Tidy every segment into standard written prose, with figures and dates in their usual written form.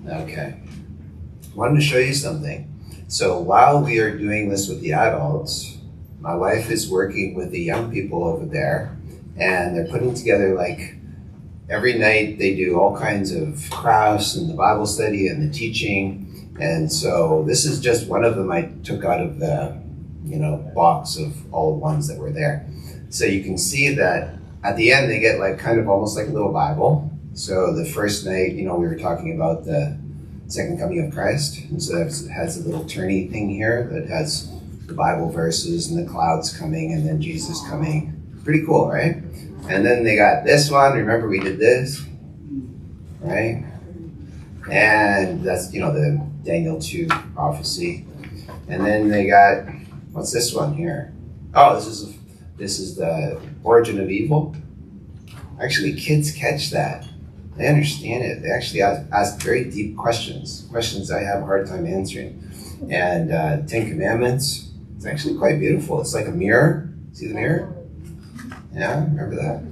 Okay. I wanted to show you something. So while we are doing this with the adults, my wife is working with the young people over there, and they're putting together, like, every night they do all kinds of crafts and the Bible study and the teaching. And so this is just one of them I took out of the, box of all the ones that were there. So you can see that at the end they get like kind of almost like a little Bible. So the first night, we were talking about the second coming of Christ. And so it has a little turny thing here that has the Bible verses and the clouds coming and then Jesus coming. Pretty cool, right? And then they got this one. Remember we did this, right? And that's, the Daniel 2 prophecy. And then they got, what's this one here? Oh, this is the origin of evil. Actually, kids catch that. They understand it. They actually ask very deep questions I have a hard time answering. And Ten Commandments, it's actually quite beautiful. It's like a mirror. See the mirror? Yeah, remember that?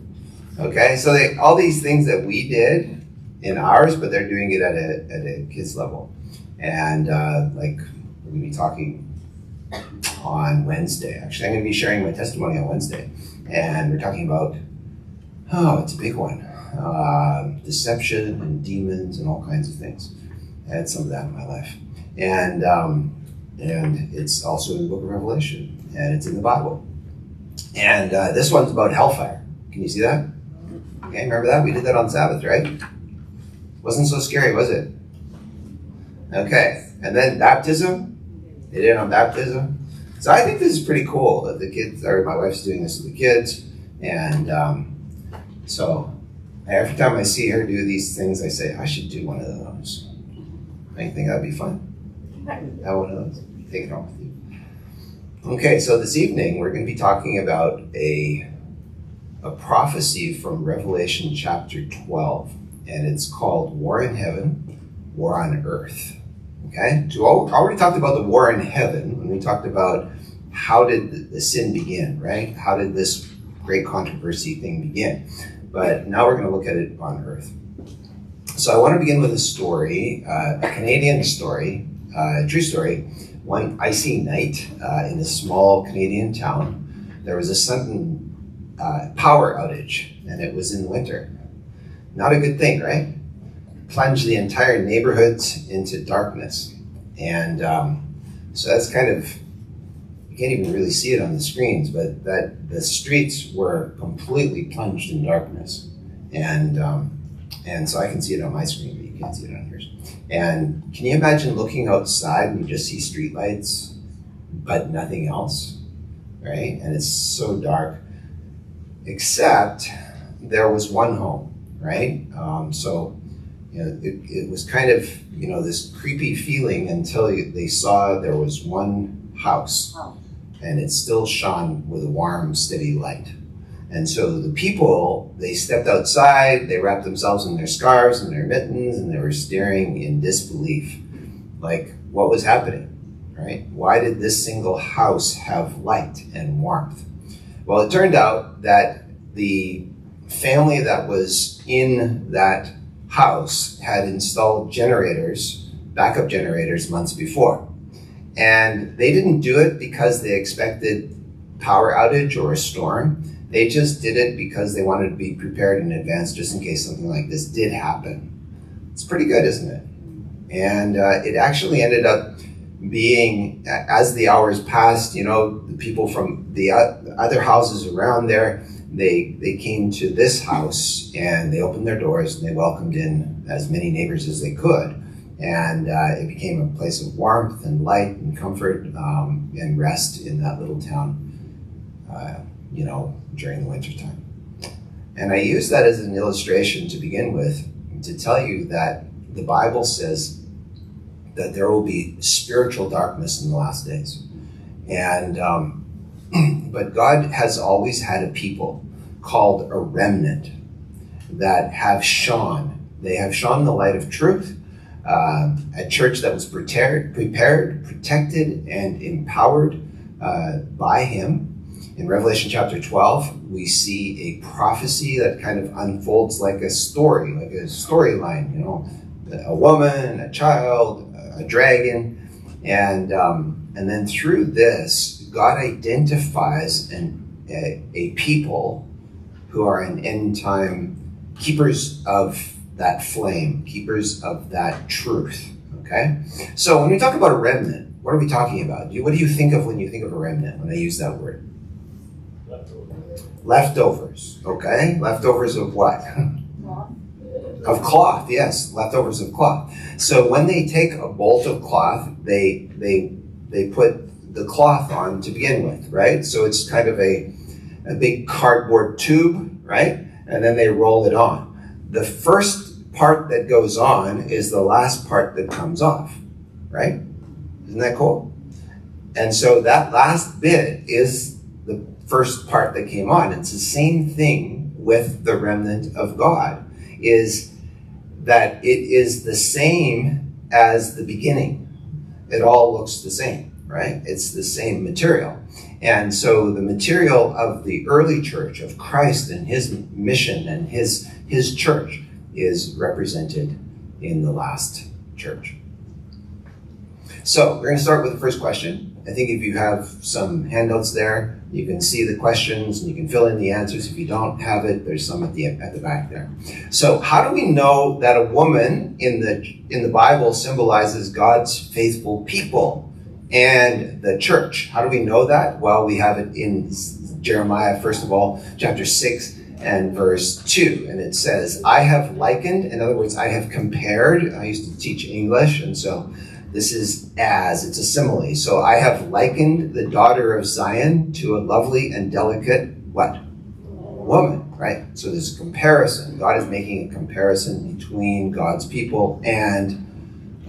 Okay, so all these things that we did in ours, but they're doing it at a kids level. And we're going to be talking on Wednesday. Actually, I'm going to be sharing my testimony on Wednesday. And we're talking about, it's a big one. Deception and demons and all kinds of things. I had some of that in my life. And it's also in the book of Revelation. And it's in the Bible. And this one's about hellfire. Can you see that? Okay, remember that? We did that on Sabbath, right? Wasn't so scary, was it? Okay, and then baptism. They did it on baptism. So I think this is pretty cool that my wife's doing this with the kids. And so every time I see her do these things, I say, I should do one of those. I think that'd be fun. Have one of those. Take it home with you. Okay, so this evening we're going to be talking about a prophecy from Revelation chapter 12, and it's called War in Heaven, War on Earth. Okay, so we already talked about the war in heaven when we talked about how did the sin begin, right? How did this great controversy thing begin? But now we're going to look at it on earth. So I want to begin with a story, a Canadian story, a true story. One icy night in a small Canadian town, there was a sudden power outage, and it was in winter. Not a good thing, right? Plunged the entire neighborhoods into darkness. And so that's kind of, you can't even really see it on the screens, but that the streets were completely plunged in darkness. And so I can see it on my screen, but you can't see it on yours. And can you imagine looking outside and you just see streetlights, but nothing else, right? And it's so dark, except there was one home, right? It was kind of, this creepy feeling until they saw there was one house, and it still shone with a warm, steady light. And so the people, they stepped outside, they wrapped themselves in their scarves and their mittens, and they were staring in disbelief, like, what was happening, right? Why did this single house have light and warmth? Well, it turned out that the family that was in that house had installed backup generators months before. And they didn't do it because they expected power outage or a storm. They just did it because they wanted to be prepared in advance just in case something like this did happen. It's pretty good, isn't it? And it actually ended up being, as the hours passed, the people from the other houses around there, they came to this house and they opened their doors and they welcomed in as many neighbors as they could. And it became a place of warmth and light and comfort and rest in that little town, during the winter time. And I use that as an illustration to begin with, to tell you that the Bible says that there will be spiritual darkness in the last days. And but God has always had a people called a remnant that have shone. They have shone the light of truth, a church that was prepared, protected, and empowered by Him. In Revelation chapter 12, we see a prophecy that kind of unfolds like a story, like a storyline, a woman, a child, a dragon, and then through this, God identifies a people who are an end time keepers of that flame, keepers of that truth. Okay, so when we talk about a remnant, what are we talking about? What do you think of when you think of a remnant? When I use that word, leftovers. Okay, leftovers of what? Of cloth, yes, leftovers of cloth. So when they take a bolt of cloth, they put the cloth on to begin with, right? So it's kind of a big cardboard tube, right? And then they roll it on. The first part that goes on is the last part that comes off, right? Isn't that cool? And so that last bit is the first part that came on. It's the same thing with the remnant of God, is that it is the same as the beginning. It all looks the same, right? It's the same material. And so the material of the early church, of Christ and his mission and his church, is represented in the last church. So we're going to start with the first question. I think if you have some handouts there, you can see the questions and you can fill in the answers. If you don't have it, there's some at the back there. So how do we know that a woman in the Bible symbolizes God's faithful people and the church? How do we know that? Well, we have it in Jeremiah, first of all, chapter 6 and verse 2. And it says, I have likened, in other words, I have compared. I used to teach English, and so this is it's a simile. So I have likened the daughter of Zion to a lovely and delicate, what? Woman, right? So there's a comparison. God is making a comparison between God's people and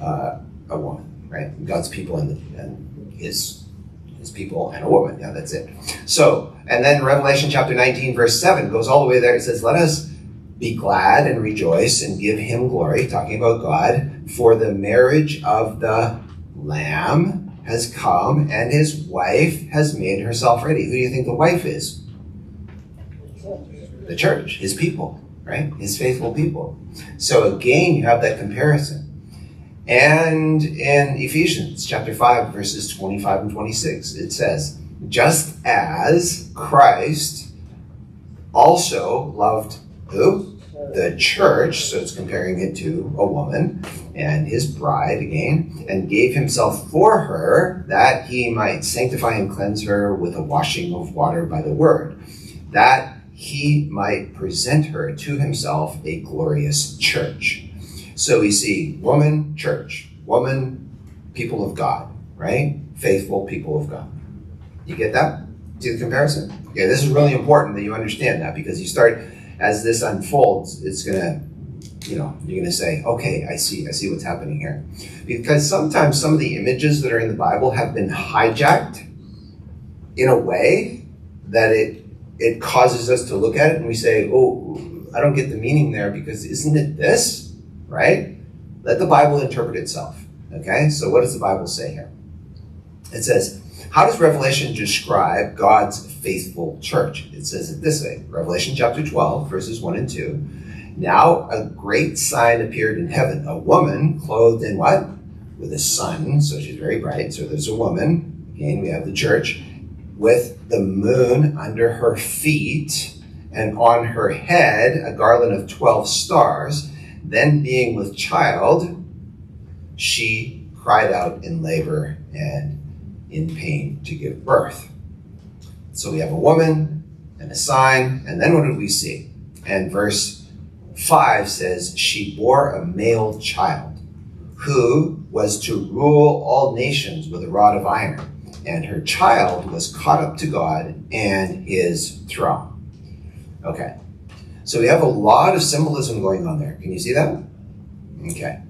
a woman, right? God's people and his people and a woman. Yeah, that's it. So, and then Revelation chapter 19, verse 7 goes all the way there. It says, let us be glad and rejoice and give him glory, talking about God, for the marriage of the Lamb has come and his wife has made herself ready. Who do you think the wife is? The church, his people, right? His faithful people. So again, you have that comparison. And in Ephesians chapter 5, verses 25 and 26, it says, just as Christ also loved who? The church, so it's comparing it to a woman and his bride again, and gave himself for her that he might sanctify and cleanse her with a washing of water by the word, that he might present her to himself a glorious church. So we see woman, church, woman, people of God, right? Faithful people of God. You get that? See the comparison? Okay, this is really important that you understand that, because you start, as this unfolds, it's gonna, you're gonna say, okay, I see what's happening here. Because sometimes some of the images that are in the Bible have been hijacked in a way that it causes us to look at it and we say, oh, I don't get the meaning there, because isn't it this, right? Let the Bible interpret itself, okay? So what does the Bible say here? It says, how does Revelation describe God's faithful church? It says it this way, Revelation chapter 12, verses 1 and 2. Now a great sign appeared in heaven, a woman clothed in what? With a sun, so she's very bright. So there's a woman, again, we have the church, with the moon under her feet, and on her head a garland of 12 stars. Then being with child, she cried out in labor and in pain to give birth. So we have a woman and a sign, and then what did we see? And verse 5 says, she bore a male child who was to rule all nations with a rod of iron, and her child was caught up to God and his throne. Okay, so we have a lot of symbolism going on there. Can you see that? Okay,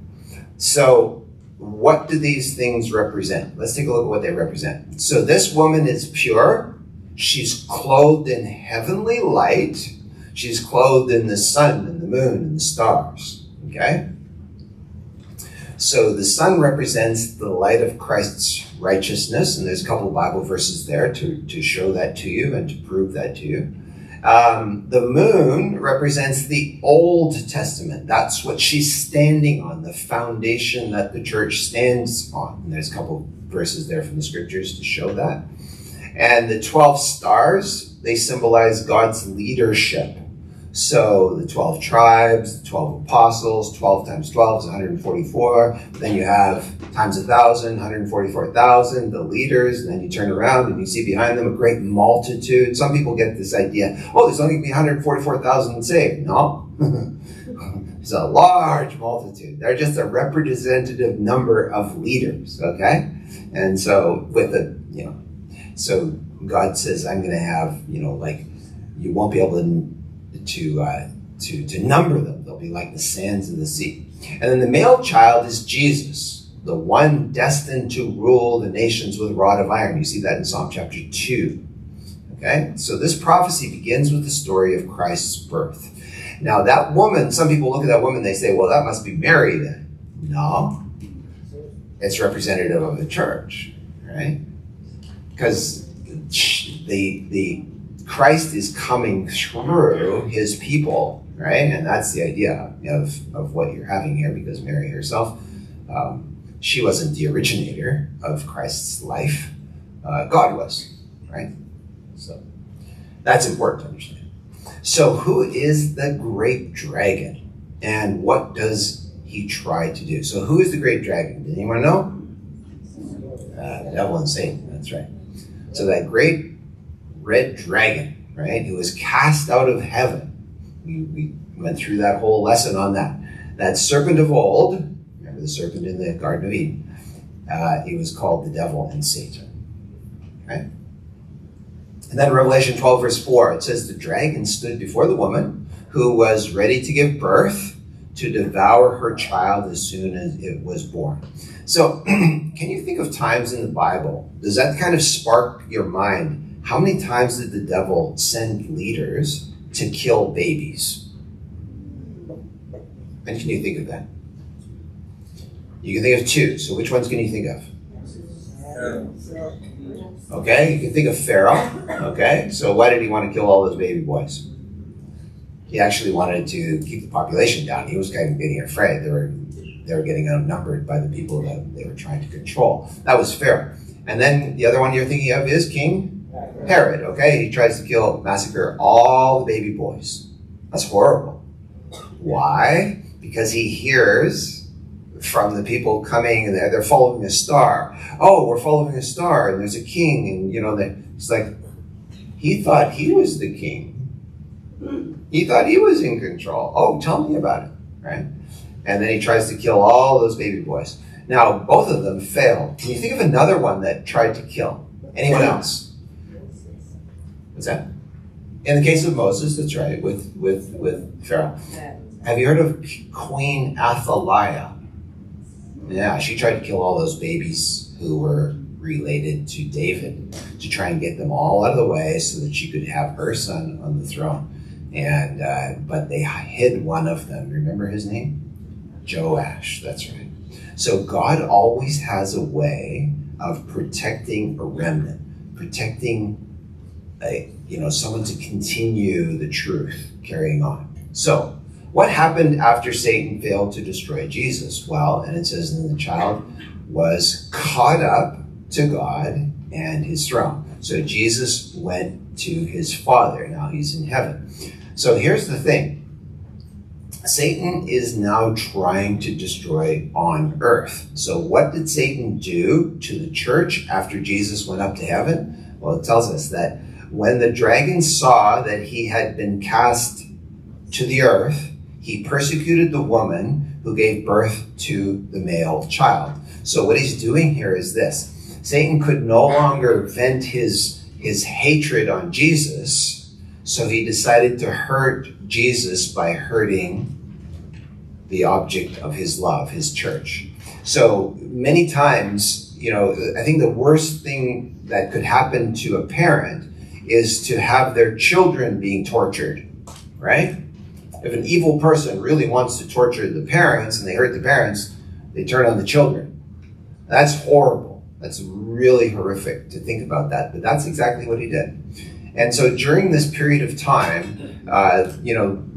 so what do these things represent? Let's take a look at what they represent. So this woman is pure. She's clothed in heavenly light. She's clothed in the sun and the moon and the stars. Okay? So the sun represents the light of Christ's righteousness, and there's a couple of Bible verses there to show that to you and to prove that to you. The moon represents the Old Testament. That's what she's standing on, the foundation that the church stands on. And there's a couple verses there from the scriptures to show that. And the 12 stars, they symbolize God's leadership. So the 12 tribes, the 12 apostles, 12 times 12 is 144. Then you have times 1,000, 144,000, the leaders. And then you turn around and you see behind them a great multitude. Some people get this idea, oh, there's only going to be 144,000 saved. No. It's a large multitude. They're just a representative number of leaders, okay? And so so God says, I'm going to have, you won't be able to number them. They'll be like the sands of the sea. And then the male child is Jesus, the one destined to rule the nations with a rod of iron. You see that in Psalm chapter 2. Okay? So this prophecy begins with the story of Christ's birth. Now that woman, some people look at that woman, they say, well, that must be Mary then. No. It's representative of the church, right? Because the Christ is coming through his people, right? And that's the idea of what you're having here, because Mary herself, she wasn't the originator of Christ's life. God was, right? So that's important to understand. So who is the great dragon, and what does he try to do? So who is the great dragon? Does anyone know? The devil and Satan, that's right. So that great red dragon, right, who was cast out of heaven. We went through that whole lesson on that. That serpent of old, remember the serpent in the Garden of Eden, he was called the devil and Satan, right? And then Revelation 12 verse 4, it says, the dragon stood before the woman who was ready to give birth to devour her child as soon as it was born. So can you think of times in the Bible, does that kind of spark your mind? How many times did the devil send leaders to kill babies? And can you think of that? You can think of two. So which ones can you think of? Okay, you can think of Pharaoh. Okay, so why did he want to kill all those baby boys? He actually wanted to keep the population down. He was kind of getting afraid. They were getting outnumbered by the people that they were trying to control. That was Pharaoh. And then the other one you're thinking of is King Herod. Okay, he tries to massacre all the baby boys. That's horrible. Why? Because he hears from the people coming, and they're following a star. Oh, we're following a star, and there's a king, and it's like he thought he was the king. He thought he was in control. Oh, tell me about it, right? And then he tries to kill all those baby boys. Now, both of them failed. Can you think of another one that tried to kill? Anyone else? What's that? In the case of Moses, that's right, with Pharaoh. Have you heard of Queen Athaliah? Yeah, she tried to kill all those babies who were related to David to try and get them all out of the way so that she could have her son on the throne. And but they hid one of them. Remember his name? Joash, that's right. So God always has a way of protecting a remnant, protecting someone to continue the truth, carrying on. So what happened after Satan failed to destroy Jesus? Well, and it says that the child was caught up to God and his throne. So Jesus went to his Father. Now he's in heaven. So here's the thing. Satan is now trying to destroy on earth. So what did Satan do to the church after Jesus went up to heaven? Well, it tells us that when the dragon saw that he had been cast to the earth, he persecuted the woman who gave birth to the male child. So what he's doing here is this. Satan could no longer vent his hatred on Jesus, so he decided to hurt Jesus by hurting the object of his love, his church. So many times, I think the worst thing that could happen to a parent is to have their children being tortured, right? If an evil person really wants to torture the parents and they hurt the parents, they turn on the children. That's horrible. That's really horrific to think about that, but that's exactly what he did. And so during this period of time,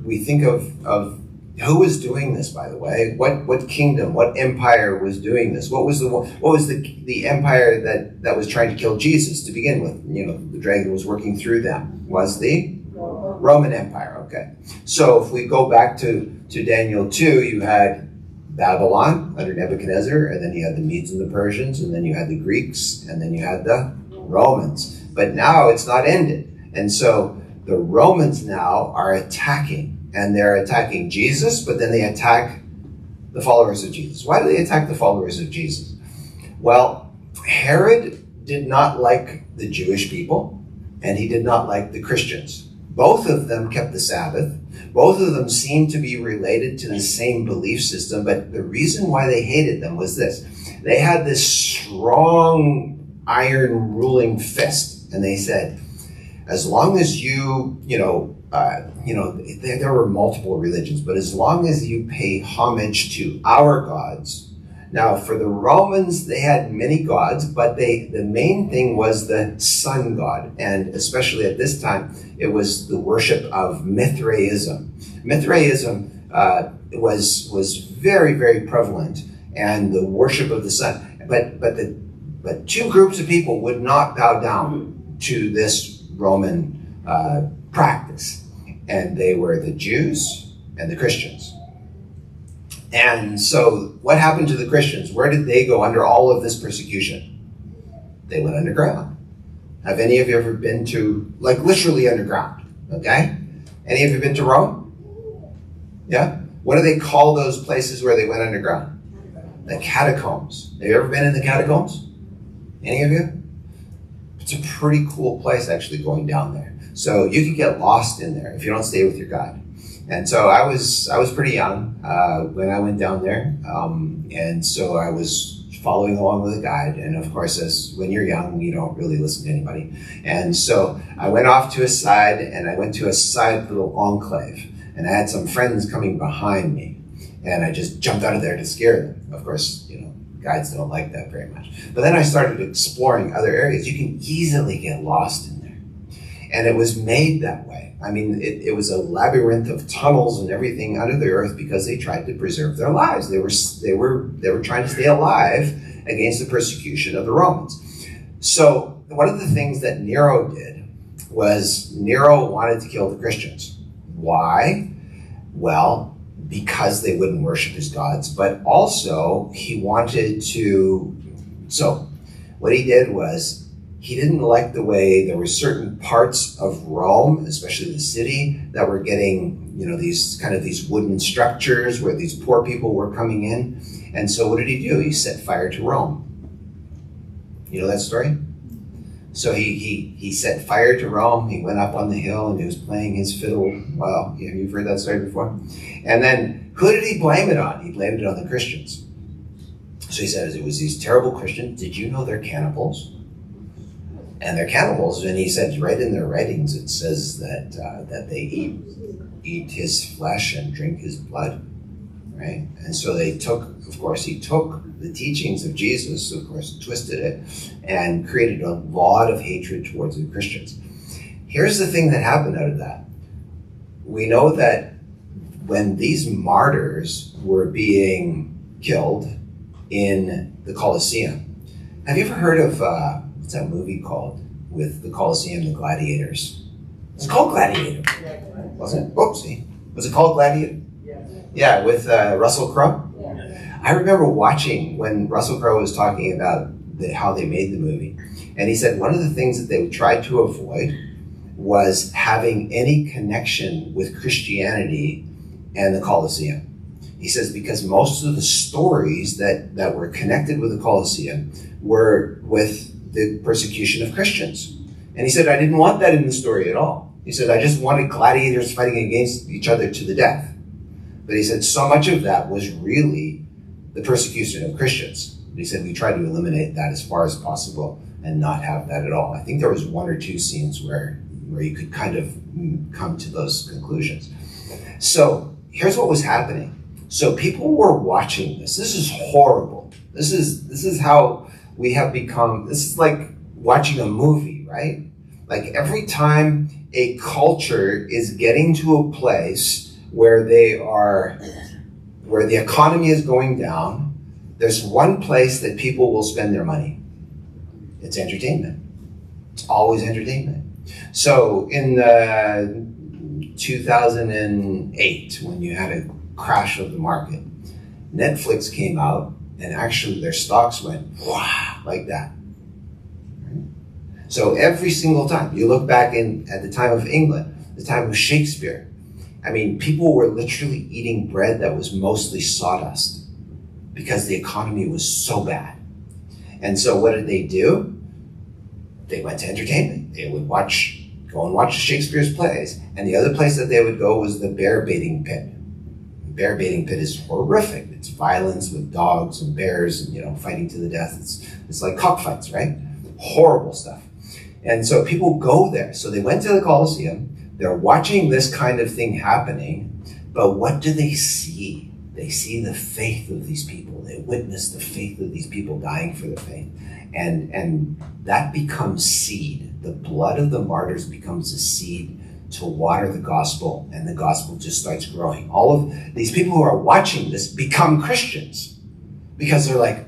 we think of who was doing this, by the way. What kingdom, what empire was doing this? What was the empire that was trying to kill Jesus to begin with? The dragon was working through them. Was the Roman Empire. Okay. So if we go back to Daniel 2, you had Babylon under Nebuchadnezzar, and then you had the Medes and the Persians, and then you had the Greeks, and then you had the Romans. But now it's not ended. And so the Romans now are attacking, and they're attacking Jesus, but then they attack the followers of Jesus. Why do they attack the followers of Jesus? Well, Herod did not like the Jewish people, and he did not like the Christians. Both of them kept the Sabbath. Both of them seemed to be related to the same belief system, but the reason why they hated them was this. They had this strong iron ruling fist, and they said, as long as there were multiple religions, but as long as you pay homage to our gods. Now, for the Romans, they had many gods, but the main thing was the sun god. And especially at this time, it was the worship of Mithraism. Mithraism was very, very prevalent, and the worship of the sun. But two groups of people would not bow down to this Roman practice. And they were the Jews and the Christians. And so what happened to the Christians? Where did they go under all of this persecution? They went underground. Have any of you ever been to, literally underground? Okay? Any of you been to Rome? Yeah? What do they call those places where they went underground? The catacombs. Have you ever been in the catacombs? Any of you? It's a pretty cool place actually going down there. So you can get lost in there if you don't stay with your guide. And so I was pretty young when I went down there, and so I was following along with a guide. And of course, when you're young, you don't really listen to anybody. And so I went off to a side, and I went to a side little enclave, and I had some friends coming behind me, and I just jumped out of there to scare them. Of course, guides don't like that very much. But then I started exploring other areas. You can easily get lost in there, and it was made that way. I mean, it was a labyrinth of tunnels and everything under the earth because they tried to preserve their lives. They were trying to stay alive against the persecution of the Romans. So one of the things that Nero did was Nero wanted to kill the Christians. Why? Well, because they wouldn't worship his gods, but also he wanted to. So what he did was, he didn't like the way there were certain parts of Rome, especially the city, that were getting, these wooden structures where these poor people were coming in. And so what did he do? He set fire to Rome. You know that story? So he set fire to Rome. He went up on the hill and he was playing his fiddle. Well, you've heard that story before. And then who did he blame it on? He blamed it on the Christians. So he said, it was these terrible Christians. Did you know they're cannibals? And they're cannibals, and he said right in their writings it says that they eat his flesh and drink his blood, right? And so he took the teachings of Jesus, of course, twisted it, and created a lot of hatred towards the Christians. Here's the thing that happened out of that. We know that when these martyrs were being killed in the Colosseum, have you ever heard of what's that movie called with the Colosseum, the Gladiators? It's called Gladiator, wasn't it? Oopsie. Was it called Gladiator? Yeah, with Russell Crowe. I remember watching when Russell Crowe was talking about how they made the movie, and he said one of the things that they tried to avoid was having any connection with Christianity and the Colosseum. He says because most of the stories that were connected with the Colosseum were with the persecution of Christians. And he said, I didn't want that in the story at all. He said, I just wanted gladiators fighting against each other to the death. But he said, so much of that was really the persecution of Christians. And he said, we tried to eliminate that as far as possible and not have that at all. I think there was one or two scenes where you could kind of come to those conclusions. So here's what was happening. So people were watching this. This is horrible. This is how we have become. This is like watching a movie, right? Like every time a culture is getting to a place where where the economy is going down, there's one place that people will spend their money. It's entertainment. It's always entertainment. So in 2008, when you had a crash of the market, Netflix came out and actually their stocks went wow, like that. So every single time, you look back at the time of England, the time of Shakespeare, I mean, people were literally eating bread that was mostly sawdust because the economy was so bad. And so what did they do? They went to entertainment. They would go and watch Shakespeare's plays. And the other place that they would go was the bear baiting pit. The bear baiting pit is horrific. It's violence with dogs and bears and, fighting to the death. It's like cockfights, right? Horrible stuff. And so people go there. So they went to the Colosseum. They're watching this kind of thing happening. But what do they see? They see the faith of these people. They witness the faith of these people dying for the faith. And that becomes seed. The blood of the martyrs becomes a seed to water the gospel, and the gospel just starts growing. All of these people who are watching this become Christians because they're like,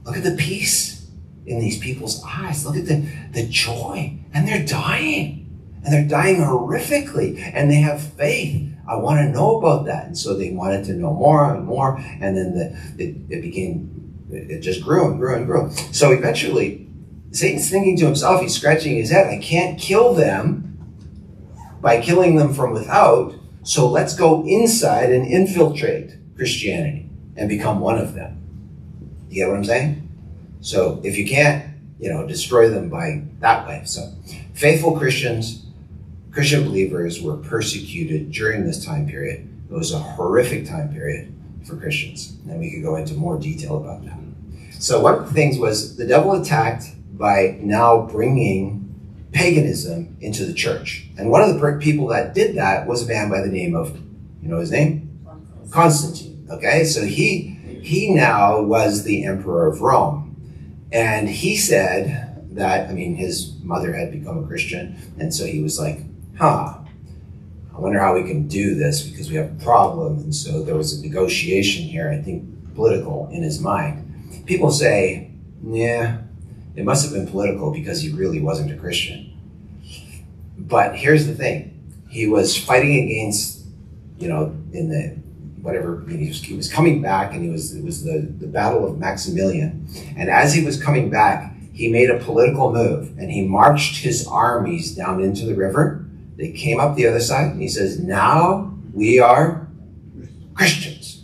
look at the peace in these people's eyes. Look at the joy. And they're dying. And they're dying horrifically. And they have faith. I want to know about that. And so they wanted to know more and more. And then it just grew and grew and grew. So eventually, Satan's thinking to himself, he's scratching his head, I can't kill them by killing them from without, so let's go inside and infiltrate Christianity and become one of them. You get what I'm saying? So if you can't, destroy them by that way. So faithful Christians, Christian believers were persecuted during this time period. It was a horrific time period for Christians. And we could go into more detail about that. So one of the things was the devil attacked by now bringing paganism into the church. And one of the people that did that was a man by the name of, his name? Constantine. Okay, so he now was the emperor of Rome. And he said that, his mother had become a Christian. And so he was like, I wonder how we can do this because we have a problem. And so there was a negotiation here, I think political in his mind. People say, yeah, it must have been political because he really wasn't a Christian. But here's the thing. He was fighting against, in the whatever, he was coming back, and it was the Battle of Maximilian. And as he was coming back, he made a political move, and he marched his armies down into the river. They came up the other side, and he says, now we are Christians.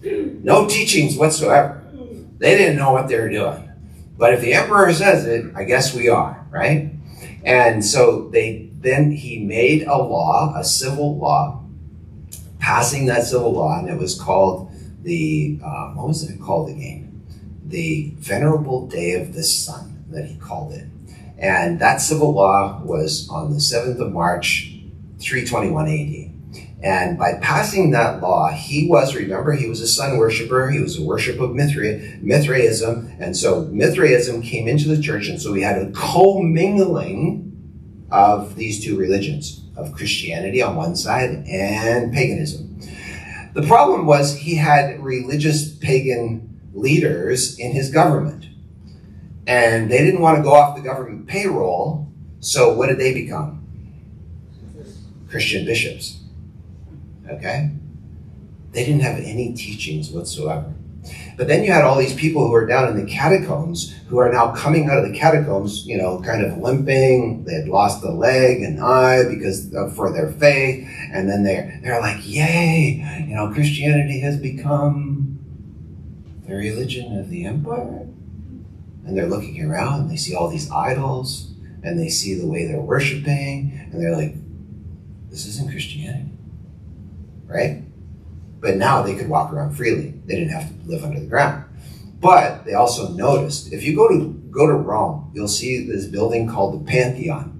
No teachings whatsoever. They didn't know what they were doing. But if the emperor says it, I guess we are, right? And so then he made a law, a civil law, passing that civil law, and it was called what was it called again? The Venerable Day of the Sun, that he called it. And that civil law was on the 7th of March, 321 AD. And by passing that law, he was a sun worshiper. He was a worship of Mithraism. And so Mithraism came into the church. And so we had a commingling of these two religions, of Christianity on one side and paganism. The problem was he had religious pagan leaders in his government. And they didn't want to go off the government payroll. So what did they become? Christian bishops. Okay? They didn't have any teachings whatsoever. But then you had all these people who are down in the catacombs who are now coming out of the catacombs, kind of limping. They had lost a leg, an eye for their faith. And then they're like, yay, Christianity has become the religion of the empire. And they're looking around and they see all these idols and they see the way they're worshiping. And they're like, this isn't Christianity. Right? But now they could walk around freely. They didn't have to live under the ground. But they also noticed, if you go to Rome, you'll see this building called the Pantheon.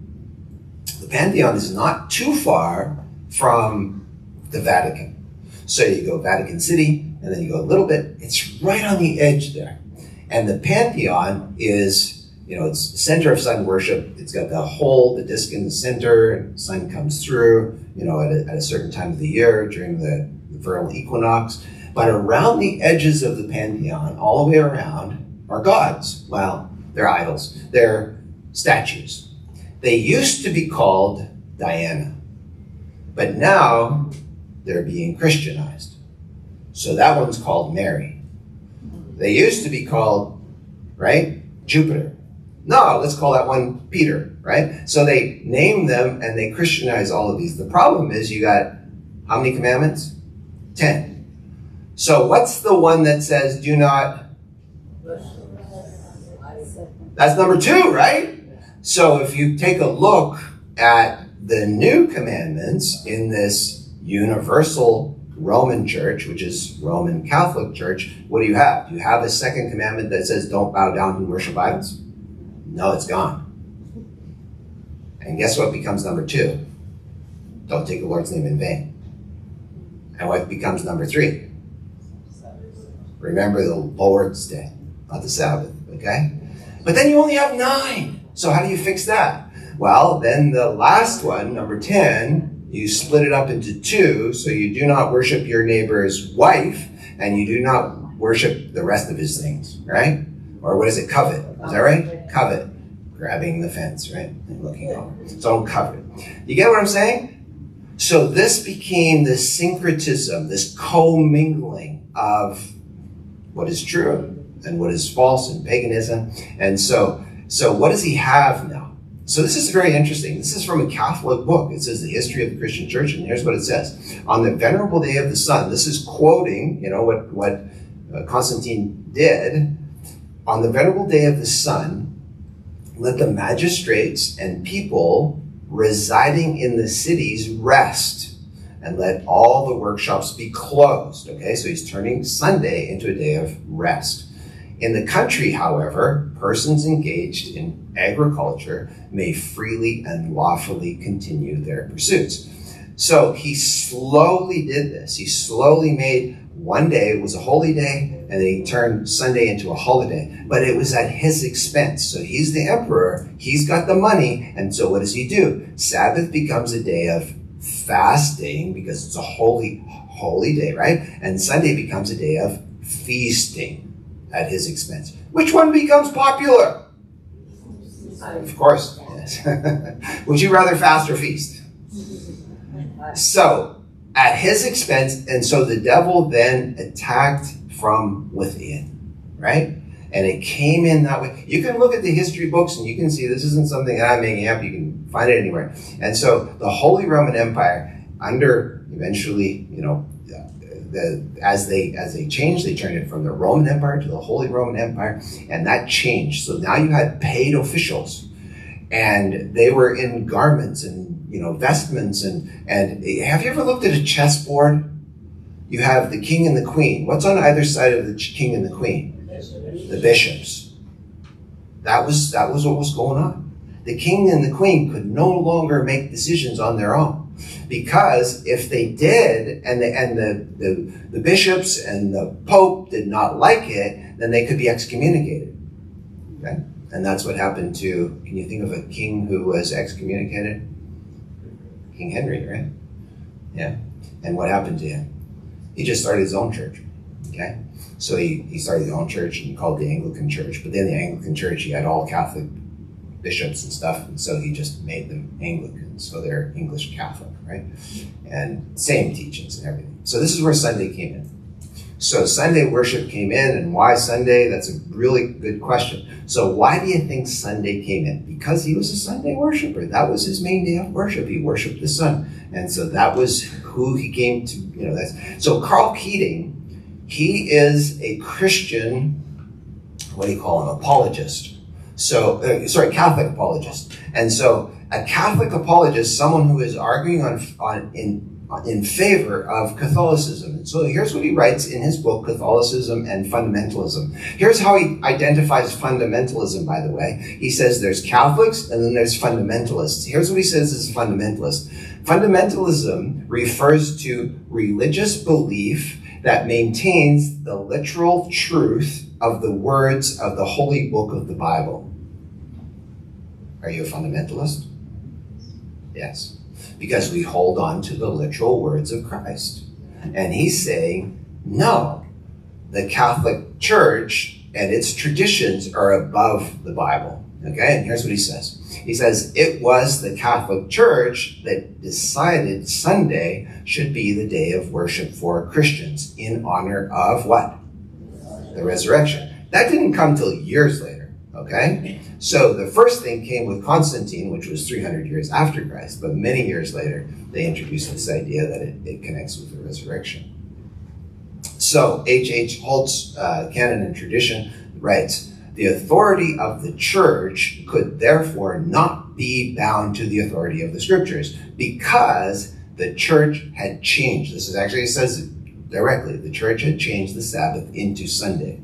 The Pantheon is not too far from the Vatican. So you go Vatican City, and then you go a little bit. It's right on the edge there. And the Pantheon is it's the center of sun worship. It's got the disc in the center, and the sun comes through, at a certain time of the year during the vernal equinox. But around the edges of the pantheon, all the way around, are gods. Well, they're idols. They're statues. They used to be called Diana, but now they're being Christianized. So that one's called Mary. They used to be called, right, Jupiter. No, let's call that one Peter, right? So they name them and they Christianize all of these. The problem is you got how many commandments? 10. So what's the one that says do not? That's number 2, right? So if you take a look at the new commandments in this universal Roman church, which is Roman Catholic Church, what do you have? Do you have a second commandment that says don't bow down and worship idols? No, it's gone. And guess what becomes number 2? Don't take the Lord's name in vain. And what becomes number 3? Remember the Lord's Day, not the Sabbath, okay? But then you only have 9. So how do you fix that? Well, then the last one, number 10, you split it up into 2, so you do not worship your neighbor's wife, and you do not worship the rest of his things, right? Or what is it, covet? Is that right? Covet. Grabbing the fence, right? And looking over. So don't covet. You get what I'm saying? So this became this syncretism, this commingling of what is true and what is false in paganism. And so what does he have now? So this is very interesting. This is from a Catholic book. It says the history of the Christian church, and here's what it says. On the venerable day of the sun, this is quoting, what Constantine did. On the venerable day of the sun, let the magistrates and people residing in the cities rest, and let all the workshops be closed. Okay, so he's turning Sunday into a day of rest. In the country, however, persons engaged in agriculture may freely and lawfully continue their pursuits. So he slowly did this. He slowly made one day, it was a holy day, and then he turned Sunday into a holiday. But it was at his expense. So he's the emperor, he's got the money, and so what does he do? Sabbath becomes a day of fasting because it's a holy day, right? And Sunday becomes a day of feasting at his expense. Which one becomes popular? Of course, yes. Would you rather fast or feast? So, at his expense, and so the devil then attacked from within, right? And it came in that way. You can look at the history books and you can see this isn't something that I'm making up. You can find it anywhere. And so the Holy Roman Empire, under eventually, as they changed, they turned it from the Roman Empire to the Holy Roman Empire, and that changed. So now you had paid officials, and they were in garments and vestments. And have you ever looked at a chessboard? You have the king and the queen. What's on either side of the king and the queen? The bishops. That was what was going on. The king and the queen could no longer make decisions on their own, because if they did, and the bishops and the pope did not like it, then they could be excommunicated. Okay, and that's what happened to. Can you think of a king who was excommunicated? King Henry, right? Yeah. And what happened to him? He just started his own church. Okay? So he started his own church, and he called the Anglican Church. But then the Anglican Church, he had all Catholic bishops and stuff, and so he just made them Anglican. So they're English Catholic, right? And same teachings and everything. So this is where Sunday came in. So Sunday worship came in, and why Sunday? That's a really good question. So why do you think Sunday came in? Because he was a Sunday worshiper. That was his main day of worship. He worshiped the sun. And so that was who he came to, So Karl Keating, he is a Christian, what do you call him, apologist. So, Catholic apologist. And so a Catholic apologist, someone who is arguing in favor of Catholicism. And so here's what he writes in his book, Catholicism and Fundamentalism. Here's how he identifies fundamentalism, by the way. He says there's Catholics and then there's fundamentalists. Here's what he says as a fundamentalist. Fundamentalism refers to religious belief that maintains the literal truth of the words of the holy book of the Bible. Are you a fundamentalist? Yes. Because we hold on to the literal words of Christ. And he's saying, no, the Catholic Church and its traditions are above the Bible. Okay, and here's what he says. He says, it was the Catholic Church that decided Sunday should be the day of worship for Christians in honor of what? The resurrection. That didn't come till years later, okay? So the first thing came with Constantine, which was 300 years after Christ, but many years later, they introduced this idea that it connects with the resurrection. So H.H. Holt's Canon and Tradition writes, the authority of the church could therefore not be bound to the authority of the scriptures because the church had changed. This is actually, it says it directly, the church had changed the Sabbath into Sunday.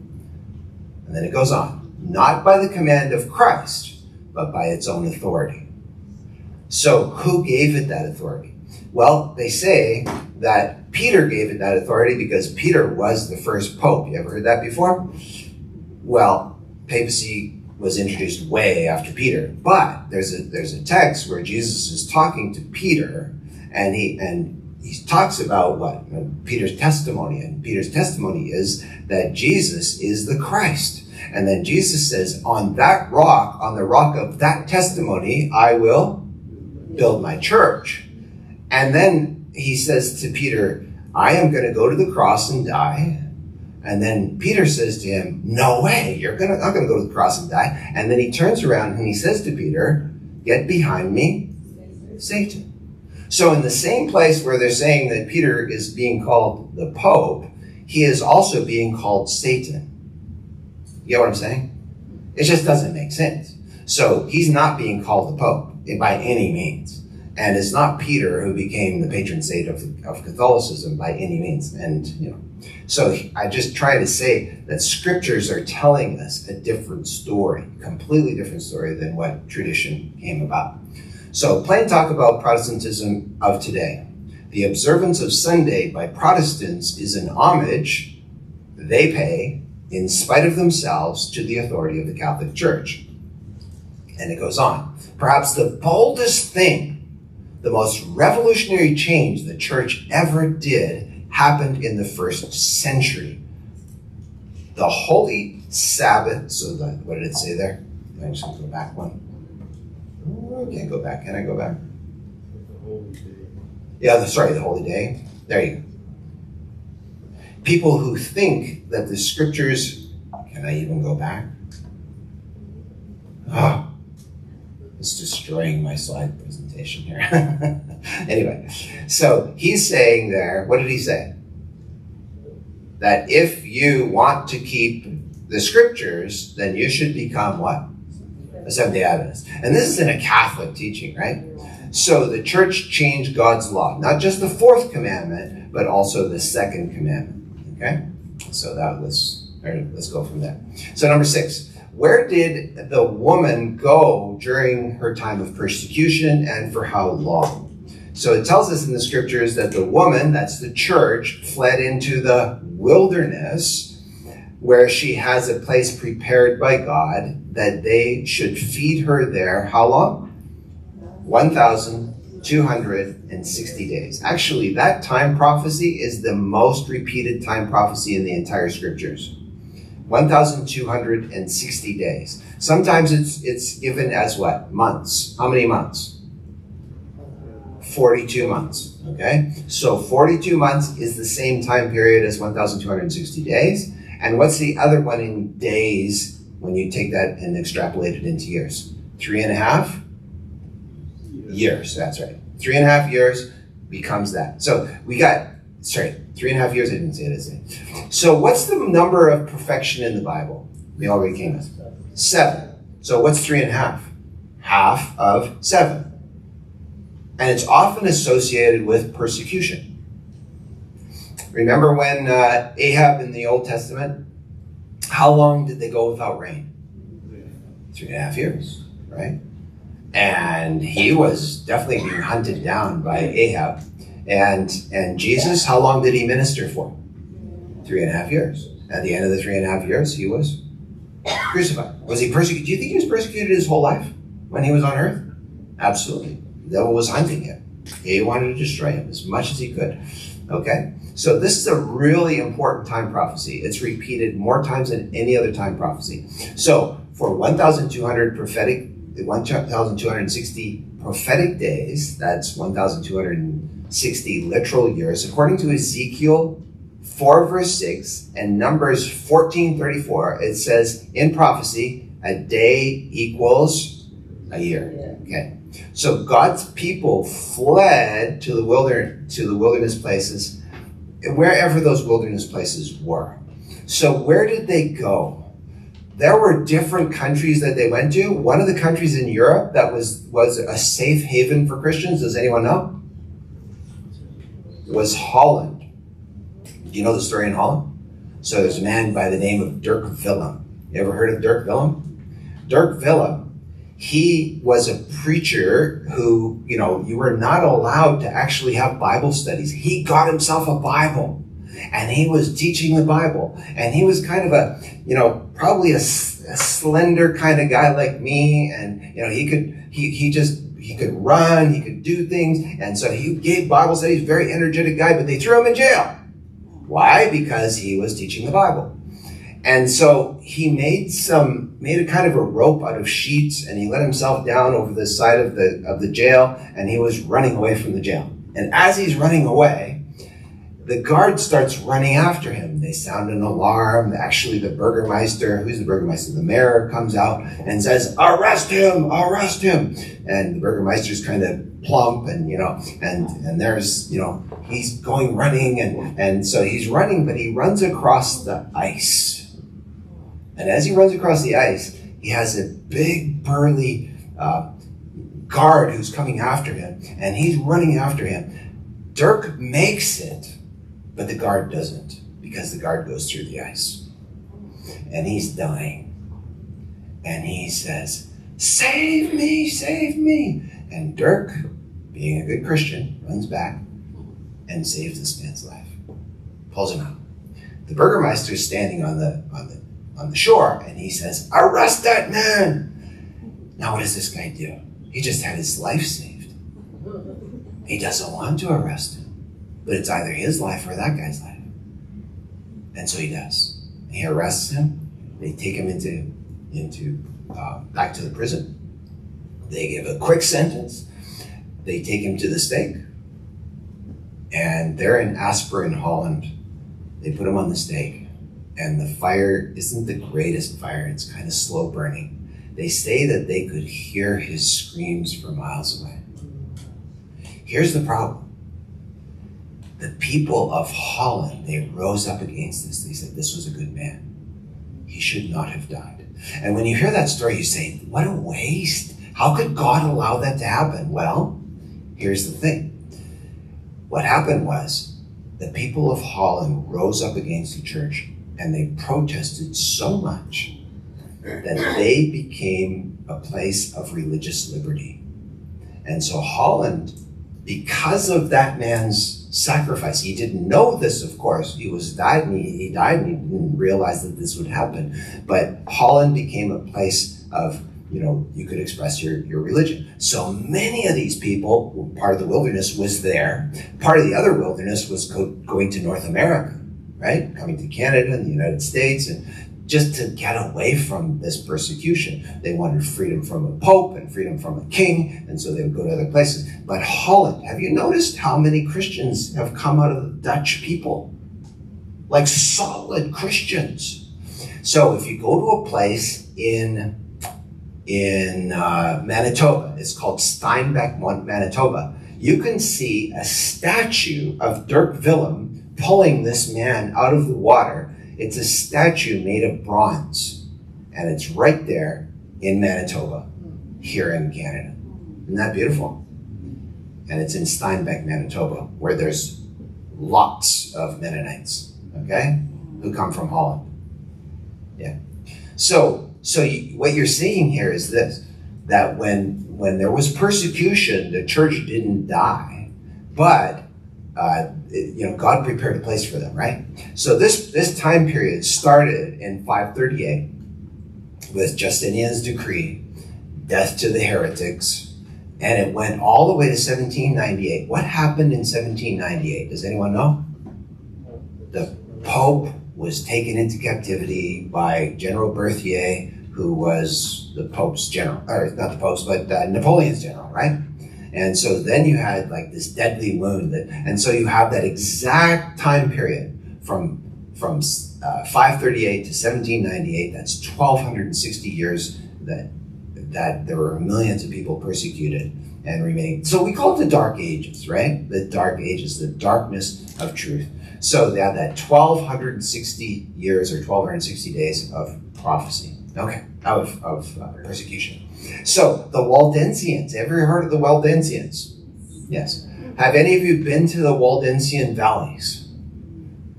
And then it goes on, not by the command of Christ, but by its own authority. So who gave it that authority? Well, they say that Peter gave it that authority because Peter was the first pope. You ever heard that before? Well, papacy was introduced way after Peter, but there's a text where Jesus is talking to Peter, and he talks about what Peter's testimony, and Peter's testimony is that Jesus is the Christ. And then Jesus says, on that rock, on the rock of that testimony, I will build my church. And then he says to Peter, I am going to go to the cross and die. And then Peter says to him, no way, not going to go to the cross and die. And then he turns around and he says to Peter, get behind me, Satan. So in the same place where they're saying that Peter is being called the Pope, he is also being called Satan. You get what I'm saying? It just doesn't make sense. So he's not being called the Pope by any means. And it's not Peter who became the patron saint of Catholicism by any means. And, so I just try to say that scriptures are telling us a different story, completely different story than what tradition came about. So plain talk about Protestantism of today. The observance of Sunday by Protestants is an homage they pay, in spite of themselves, to the authority of the Catholic Church. And it goes on. Perhaps the boldest thing, the most revolutionary change the church ever did happened in the first century. The Holy Sabbath, what did it say there? I'm just going to go back one. Oh, I can't go back. Can I go back? The Holy Day. Yeah, the Holy Day. There you go. People who think that the scriptures, can I even go back? Oh, it's destroying my slide presentation here. Anyway, so he's saying there, what did he say? That if you want to keep the scriptures, then you should become what? A Seventh-day Adventist. And this is in a Catholic teaching, right? So the church changed God's law, not just the fourth commandment, but also the second commandment. Okay? So let's go from there. So number 6. Where did the woman go during her time of persecution, and for how long? So it tells us in the scriptures that the woman, that's the church, fled into the wilderness where she has a place prepared by God that they should feed her there. How long? 1,260 days. Actually, that time prophecy is the most repeated time prophecy in the entire scriptures. 1,260 days. Sometimes it's given as what? Months. How many months? 42 months. Okay? So 42 months is the same time period as 1,260 days. And what's the other one in days when you take that and extrapolate it into years? 3.5 years. That's right. 3.5 years becomes that. So we got, 3.5 years, I didn't say it, So what's the number of perfection in the Bible? We already came with 7. So what's 3.5? Half of 7. And it's often associated with persecution. Remember when Ahab in the Old Testament, how long did they go without rain? 3.5 years, right? And he was definitely being hunted down by Ahab. And Jesus, how long did he minister for? 3.5 years. At the end of the 3.5 years, he was crucified. Was he persecuted? Do you think he was persecuted his whole life? when he was on earth? Absolutely. The devil was hunting him. He wanted to destroy him as much as he could. Okay? So this is a really important time prophecy. It's repeated more times than any other time prophecy. So for 1,260 prophetic days, that's 1,260 literal years, according to Ezekiel 4 verse 6 and Numbers 14:34, it says in prophecy, a day equals a year. Okay. So God's people fled to the wilderness places, wherever those wilderness places were. So where did they go? There were different countries that they went to. One of the countries in Europe that was a safe haven for Christians, does anyone know? Was Holland. Do you know the story in Holland? So there's a man by the name of Dirk Willem. You ever heard of Dirk Willem? Dirk Willem, he was a preacher who, you were not allowed to actually have Bible studies. He got himself a Bible and he was teaching the Bible. And he was kind of probably a slender kind of guy like me. And, he could run, he could do things. And so he gave Bible studies, very energetic guy, but they threw him in jail. Why? Because he was teaching the Bible. And so he made a kind of a rope out of sheets, and he let himself down over the side of the jail, and he was running away from the jail. And as he's running away, the guard starts running after him. They sound an alarm. Actually, the Burgermeister, who's the Burgermeister? The mayor comes out and says, arrest him, arrest him. And the Burgermeister's kind of plump and there's, he's going running and so he's running, but he runs across the ice. And as he runs across the ice, he has a big burly guard who's coming after him, and he's running after him. Dirk makes it, but the guard doesn't, because the guard goes through the ice. And he's dying. And he says, save me, save me. And Dirk, being a good Christian, runs back and saves this man's life. Pulls him out. The Burgermeister is standing on the shore, and he says, arrest that man. Now what does this guy do? He just had his life saved. He doesn't want to arrest him, but it's either his life or that guy's life. And so he does. He arrests him. They take him back to the prison. They give a quick sentence. They take him to the stake. And they're in Asperen, Holland. They put him on the stake. And the fire isn't the greatest fire. It's kind of slow burning. They say that they could hear his screams for miles away. Here's the problem. The people of Holland, they rose up against this. They said, this was a good man. He should not have died. And when you hear that story, you say, what a waste. How could God allow that to happen? Well, here's the thing. What happened was the people of Holland rose up against the church, and they protested so much that they became a place of religious liberty. And so Holland, because of that man's sacrifice, he didn't know this, of course. He died and he didn't realize that this would happen. But Holland became a place of, you could express your religion. So many of these people, part of the wilderness was there. Part of the other wilderness was going to North America, right? Coming to Canada and the United States, and just to get away from this persecution. They wanted freedom from a pope and freedom from a king, and so they would go to other places. But Holland, have you noticed how many Christians have come out of the Dutch people? Like solid Christians. So if you go to a place in Manitoba, it's called Steinbeck, Manitoba, you can see a statue of Dirk Willem pulling this man out of the water. It's a statue made of bronze, and it's right there in Manitoba, here in Canada. Isn't that beautiful? And it's in Steinbeck, Manitoba, where there's lots of Mennonites, okay, who come from Holland. Yeah. So what you're seeing here is this, that when there was persecution, the church didn't die, but God prepared a place for them, right? So this time period started in 538 with Justinian's decree. death to the heretics, and it went all the way to 1798. What happened in 1798? Does anyone know? The Pope was taken into captivity by General Berthier, who was the Pope's general, or not the Pope's, but Napoleon's general, right? And so then you had like this deadly wound, and so you have that exact time period from 538 to 1798. That's 1,260 years that there were millions of people persecuted and remained. So we call it the Dark Ages, right? The Dark Ages, the darkness of truth. So they have that 1,260 years or 1,260 days of prophecy. Okay, of persecution. So the Waldensians, ever heard of the Waldensians? Yes. Have any of you been to the Waldensian valleys?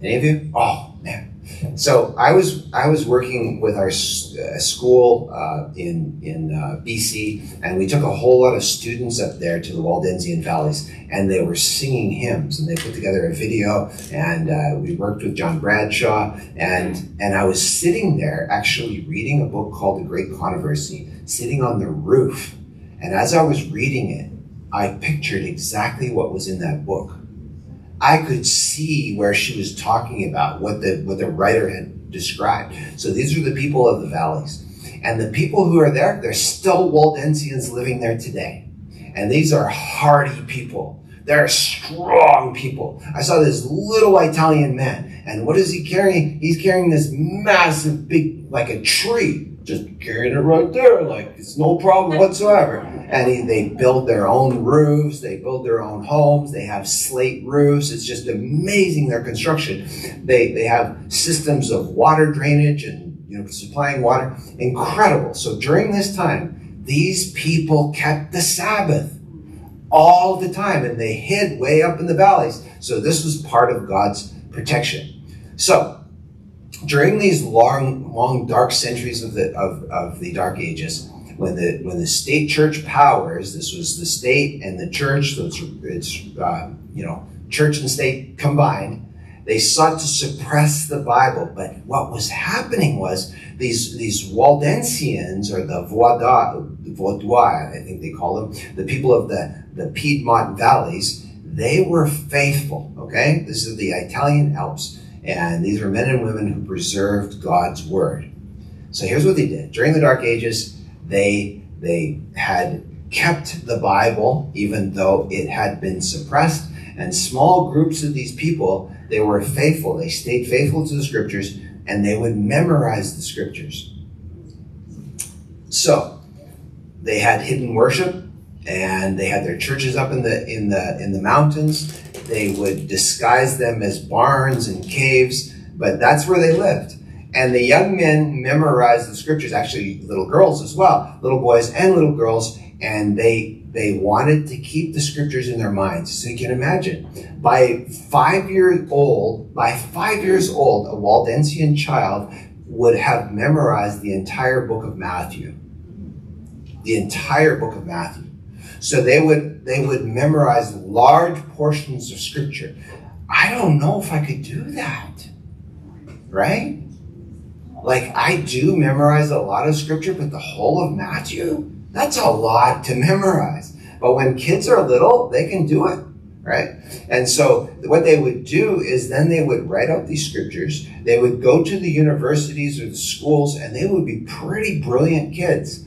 Any of you? Oh man. So I was working with our school in BC, and we took a whole lot of students up there to the Waldensian valleys, and they were singing hymns, and they put together a video, and we worked with John Bradshaw, and I was sitting there actually reading a book called The Great Controversy, sitting on the roof, and as I was reading it, I pictured exactly what was in that book. I could see where she was talking about, what the writer had described. So these are the people of the valleys. And the people who are there, they're still Waldensians living there today. And these are hardy people. They're strong people. I saw this little Italian man. And what is he carrying? He's carrying this massive, big, like a tree. Just carrying it right there, like it's no problem whatsoever. And they build their own roofs, they build their own homes, they have slate roofs. It's just amazing, their construction. They have systems of water drainage and supplying water. Incredible. So during this time, these people kept the Sabbath all the time, and they hid way up in the valleys. So this was part of God's protection. So during these long dark centuries of the Dark Ages, when the state church powers, this was the state and the church, so it's church and state combined, they sought to suppress the Bible. But what was happening was these Waldensians, or the Vaudois, I think they call them, the people of the Piedmont valleys, they were faithful. Okay, this is the Italian Alps. And these were men and women who preserved God's word. So here's what they did. During the Dark Ages, they had kept the Bible, even though it had been suppressed. And small groups of these people, they were faithful. They stayed faithful to the scriptures, and they would memorize the scriptures. So they had hidden worship, and they had their churches up in the mountains. They would disguise them as barns and caves, but that's where they lived. And the young men memorized the scriptures, actually little girls as well, little boys and little girls, and they wanted to keep the scriptures in their minds. So you can imagine, by 5 years old, a Waldensian child would have memorized the entire book of Matthew. The entire book of Matthew. So they would memorize large portions of scripture. I don't know if I could do that, right? Like, I do memorize a lot of scripture, but the whole of Matthew, that's a lot to memorize. But when kids are little, they can do it, right? And so what they would do is then they would write out these scriptures. They would go to the universities or the schools, and they would be pretty brilliant kids.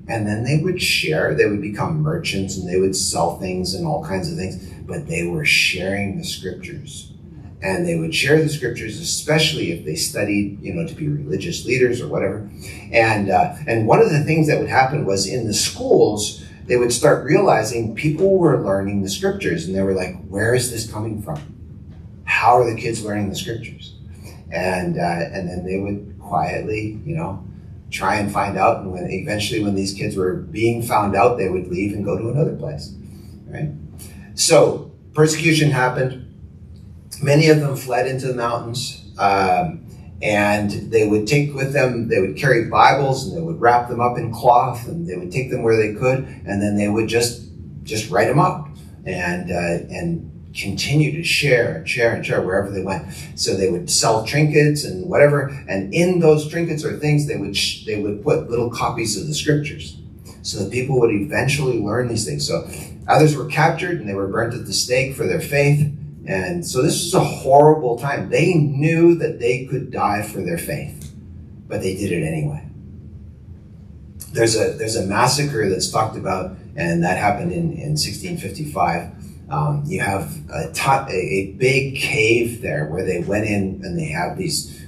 And then they would share, they would become merchants, and they would sell things and all kinds of things, but they were sharing the scriptures. And they would share the scriptures, especially if they studied, to be religious leaders or whatever. And one of the things that would happen was in the schools, they would start realizing people were learning the scriptures, and they were like, where is this coming from? How are the kids learning the scriptures? And then they would quietly, try and find out, and when these kids were being found out, they would leave and go to another place, right? So persecution happened. Many of them fled into the mountains, and they would take with them, they would carry Bibles, and they would wrap them up in cloth, and they would take them where they could, and then they would just write them up and continue to share wherever they went. So they would sell trinkets and whatever, and in those trinkets or things, they would put little copies of the scriptures. so that people would eventually learn these things. So others were captured and they were burnt at the stake for their faith. And so this was a horrible time. They knew that they could die for their faith, but they did it anyway. There's a massacre that's talked about, and that happened in 1655. You have a big cave there where they went in, and they have these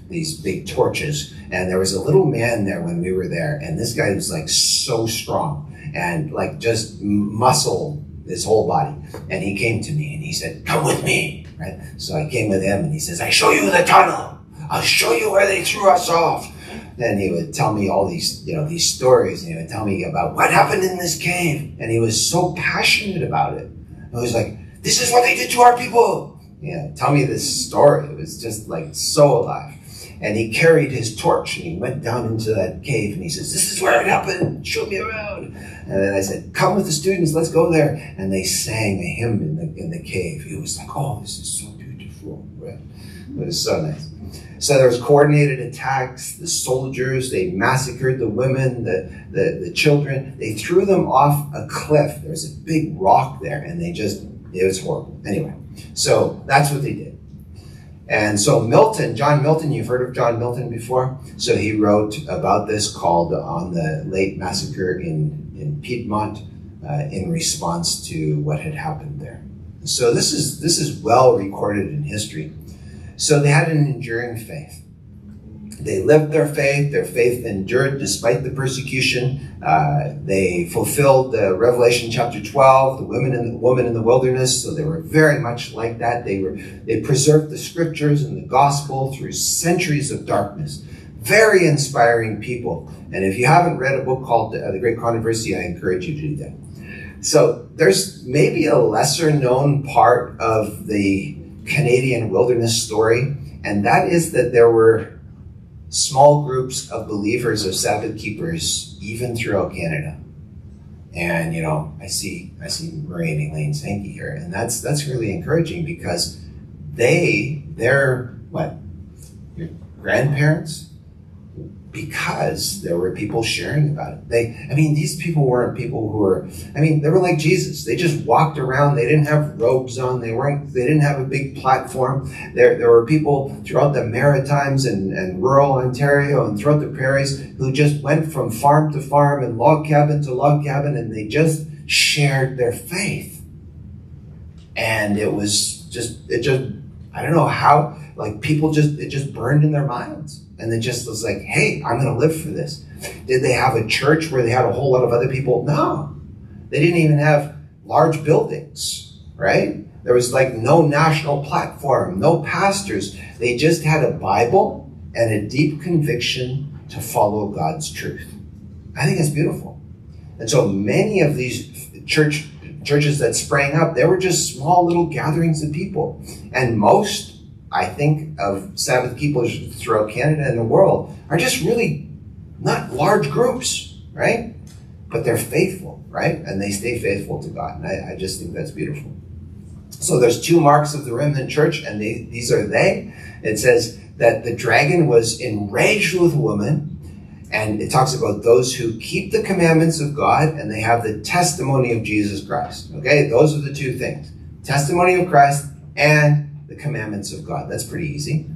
big torches. And there was a little man there when we were there, and this guy was like so strong and like just muscle his whole body. And he came to me and he said, "Come with me," right? So I came with him, and he says, "I show you the tunnel. I'll show you where they threw us off." Then he would tell me all these stories, and he would tell me about what happened in this cave. And he was so passionate about it. I was like, "This is what they did to our people." Tell me this story. It was just like so alive. And he carried his torch and he went down into that cave and he says, "This is where it happened. Show me around." And then I said, "Come with the students. Let's go there." And they sang a hymn in the cave. He was like, "Oh, this is so beautiful." Right? It was so nice. So there was coordinated attacks. The soldiers, they massacred the women, the children. They threw them off a cliff. There was a big rock there, and it was horrible. Anyway, so that's what they did. And so John Milton, you've heard of John Milton before? So he wrote about this called On the Late Massacre in Piedmont in response to what had happened there. So this is well recorded in history. So they had an enduring faith. They lived their faith endured despite the persecution. They fulfilled the Revelation chapter 12, the woman in the wilderness, so they were very much like that. They preserved the scriptures and the gospel through centuries of darkness. Very inspiring people. And if you haven't read a book called The Great Controversy, I encourage you to do that. So there's maybe a lesser known part of the Canadian wilderness story, and that is that there were small groups of believers, of Sabbath keepers, even throughout Canada. And I see Marie and Elaine Sankey here, and that's really encouraging because they're what, your grandparents? Because there were people sharing about it. These people weren't people who were, they were like Jesus. They just walked around. They didn't have robes on. They didn't have a big platform. There were people throughout the Maritimes and rural Ontario and throughout the prairies who just went from farm to farm and log cabin to log cabin, and they just shared their faith. And it just, I don't know how, like it just burned in their minds. And it just was like, hey, I'm going to live for this. Did they have a church where they had a whole lot of other people? No. They didn't even have large buildings, right? There was like no national platform, no pastors. They just had a Bible and a deep conviction to follow God's truth. I think that's beautiful. And so many of these churches that sprang up, they were just small little gatherings of people. And most, I think, of Sabbath keepers throughout Canada and the world are just really not large groups, right? But they're faithful, right? And they stay faithful to God. And I just think that's beautiful. So there's two marks of the remnant church, and these are they. It says that the dragon was enraged with woman, and it talks about those who keep the commandments of God, and they have the testimony of Jesus Christ. Okay, those are the two things. Testimony of Christ and the commandments of God. That's pretty easy.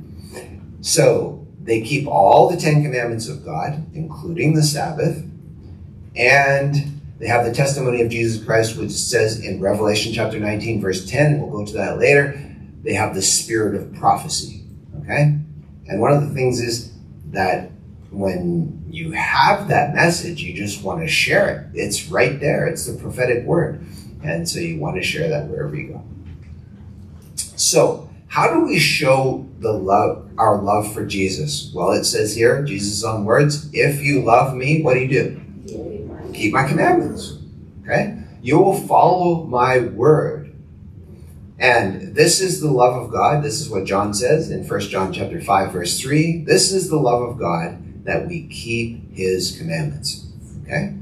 So they keep all the 10 commandments of God, including the Sabbath, and they have the testimony of Jesus Christ, which says in Revelation chapter 19, verse 10, and we'll go to that later, they have the spirit of prophecy, okay? And one of the things is that when you have that message, you just want to share it. It's right there. It's the prophetic word. And so you want to share that wherever you go. So how do we show our love for Jesus? Well, it says here, Jesus' own words, if you love me, what do you do? Keep my commandments. Okay? You will follow my word. And this is the love of God. This is what John says in 1 John chapter 5, verse 3. This is the love of God, that we keep his commandments. Okay?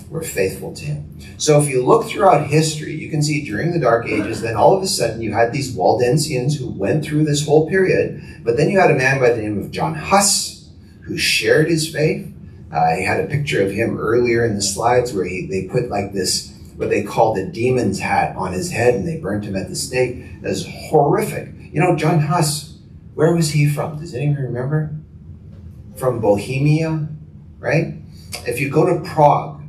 We're faithful to him. So if you look throughout history, you can see during the Dark Ages, then all of a sudden you had these Waldensians who went through this whole period, but then you had a man by the name of John Huss who shared his faith. He had a picture of him earlier in the slides where they put like this, what they call the demon's hat on his head, and they burnt him at the stake. That was horrific. You know, John Huss, where was he from? Does anyone remember? From Bohemia, right? If you go to Prague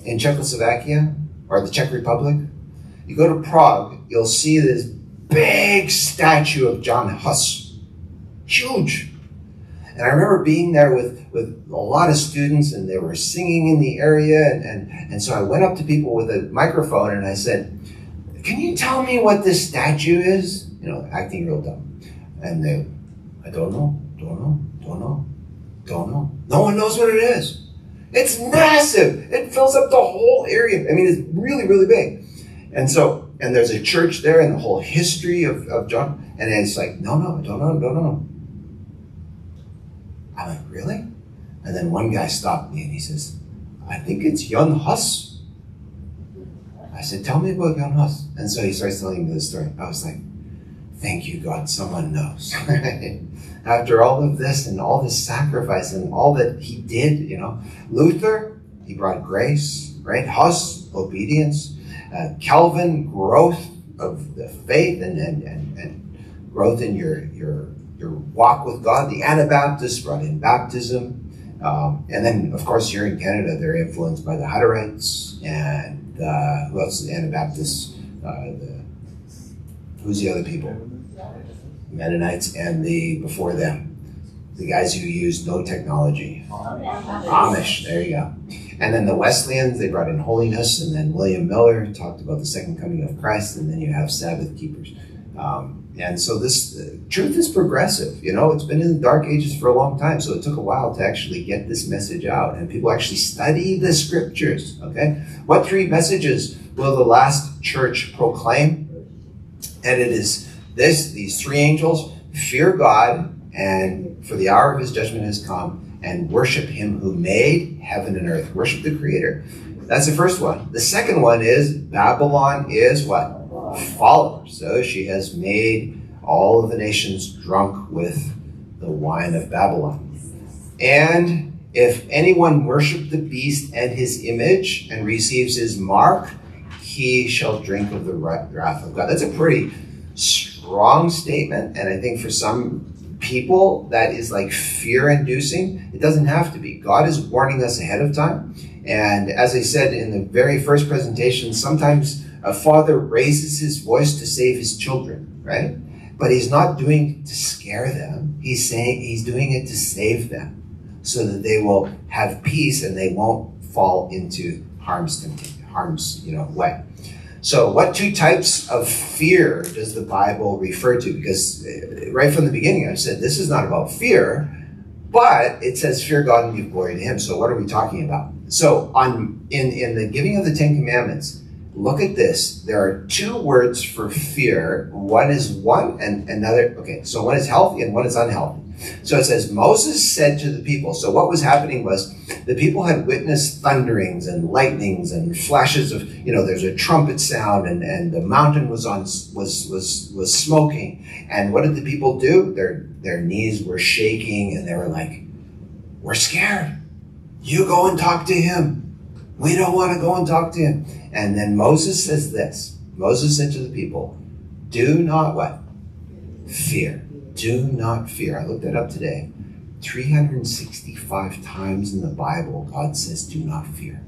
in Czechoslovakia, or the Czech Republic, you go to Prague, you'll see this big statue of John Huss. Huge. And I remember being there with a lot of students, and they were singing in the area, and so I went up to people with a microphone and I said, "Can you tell me what this statue is?" You know, acting real dumb. And they, "I don't know. No one knows what it is. It's massive. It fills up the whole area. I mean, it's really, really big." And there's a church there and the whole history of John. And it's like, no, I don't know. I'm like, really? And then one guy stopped me and he says, "I think it's Jan Hus." I said, "Tell me about Jan Hus." And so he starts telling me the story. I was like, thank you, God, someone knows. After all of this and all this sacrifice and all that he did, you know. Luther, he brought grace, right? Hus, obedience. Calvin, growth of the faith and growth in your walk with God. The Anabaptists brought in baptism. And then, of course, here in Canada, they're influenced by the Hutterites and who else is the Anabaptists? Who's the other people? Mennonites and before them, the guys who used no technology. Amish, there you go. And then the Wesleyans, they brought in holiness, and then William Miller talked about the second coming of Christ, and then you have Sabbath keepers. And so this truth is progressive. You know, it's been in the dark ages for a long time, so it took a while to actually get this message out, and people actually study the scriptures, okay? What three messages will the last church proclaim? And it is these three angels: fear God, and for the hour of his judgment has come, and worship him who made heaven and earth. Worship the Creator. That's the first one. The second one is Babylon is what? Fallen. So she has made all of the nations drunk with the wine of Babylon. And if anyone worship the beast and his image and receives his mark, he shall drink of the wrath of God. That's a pretty strong statement, and I think for some people that is like fear-inducing. It doesn't have to be. God is warning us ahead of time. And as I said in the very first presentation, sometimes a father raises his voice to save his children, right? But he's not doing it to scare them. He's doing it to save them so that they will have peace and they won't fall into harm's way. So what two types of fear does the Bible refer to? Because right from the beginning, I've said this is not about fear, but it says fear God and give glory to him. So what are we talking about? So in the giving of the Ten Commandments, look at this. There are two words for fear. One is one and another. Okay, so one is healthy and one is unhealthy. So it says, Moses said to the people. So what was happening was the people had witnessed thunderings and lightnings and flashes of, there's a trumpet sound and the mountain was smoking. And what did the people do? Their knees were shaking and they were like, we're scared. You go and talk to him. We don't want to go and talk to him. And then Moses says this. Moses said to the people, do not what? Fear. Do not fear. I looked that up today. 365 times in the Bible, God says, do not fear.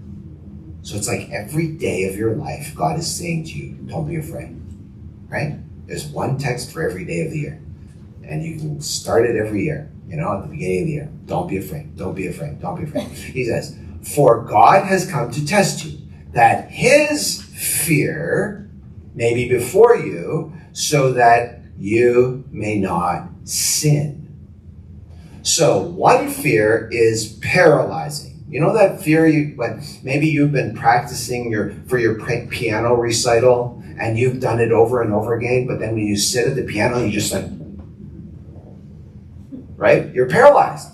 So it's like every day of your life, God is saying to you, don't be afraid, right? There's one text for every day of the year. And you can start it every year, at the beginning of the year. Don't be afraid. Don't be afraid. Don't be afraid. He says, for God has come to test you, that his fear may be before you, so that you may not sin. So one fear is paralyzing. You know that fear maybe you've been practicing for your piano recital and you've done it over and over again, but then when you sit at the piano, you just right? You're paralyzed.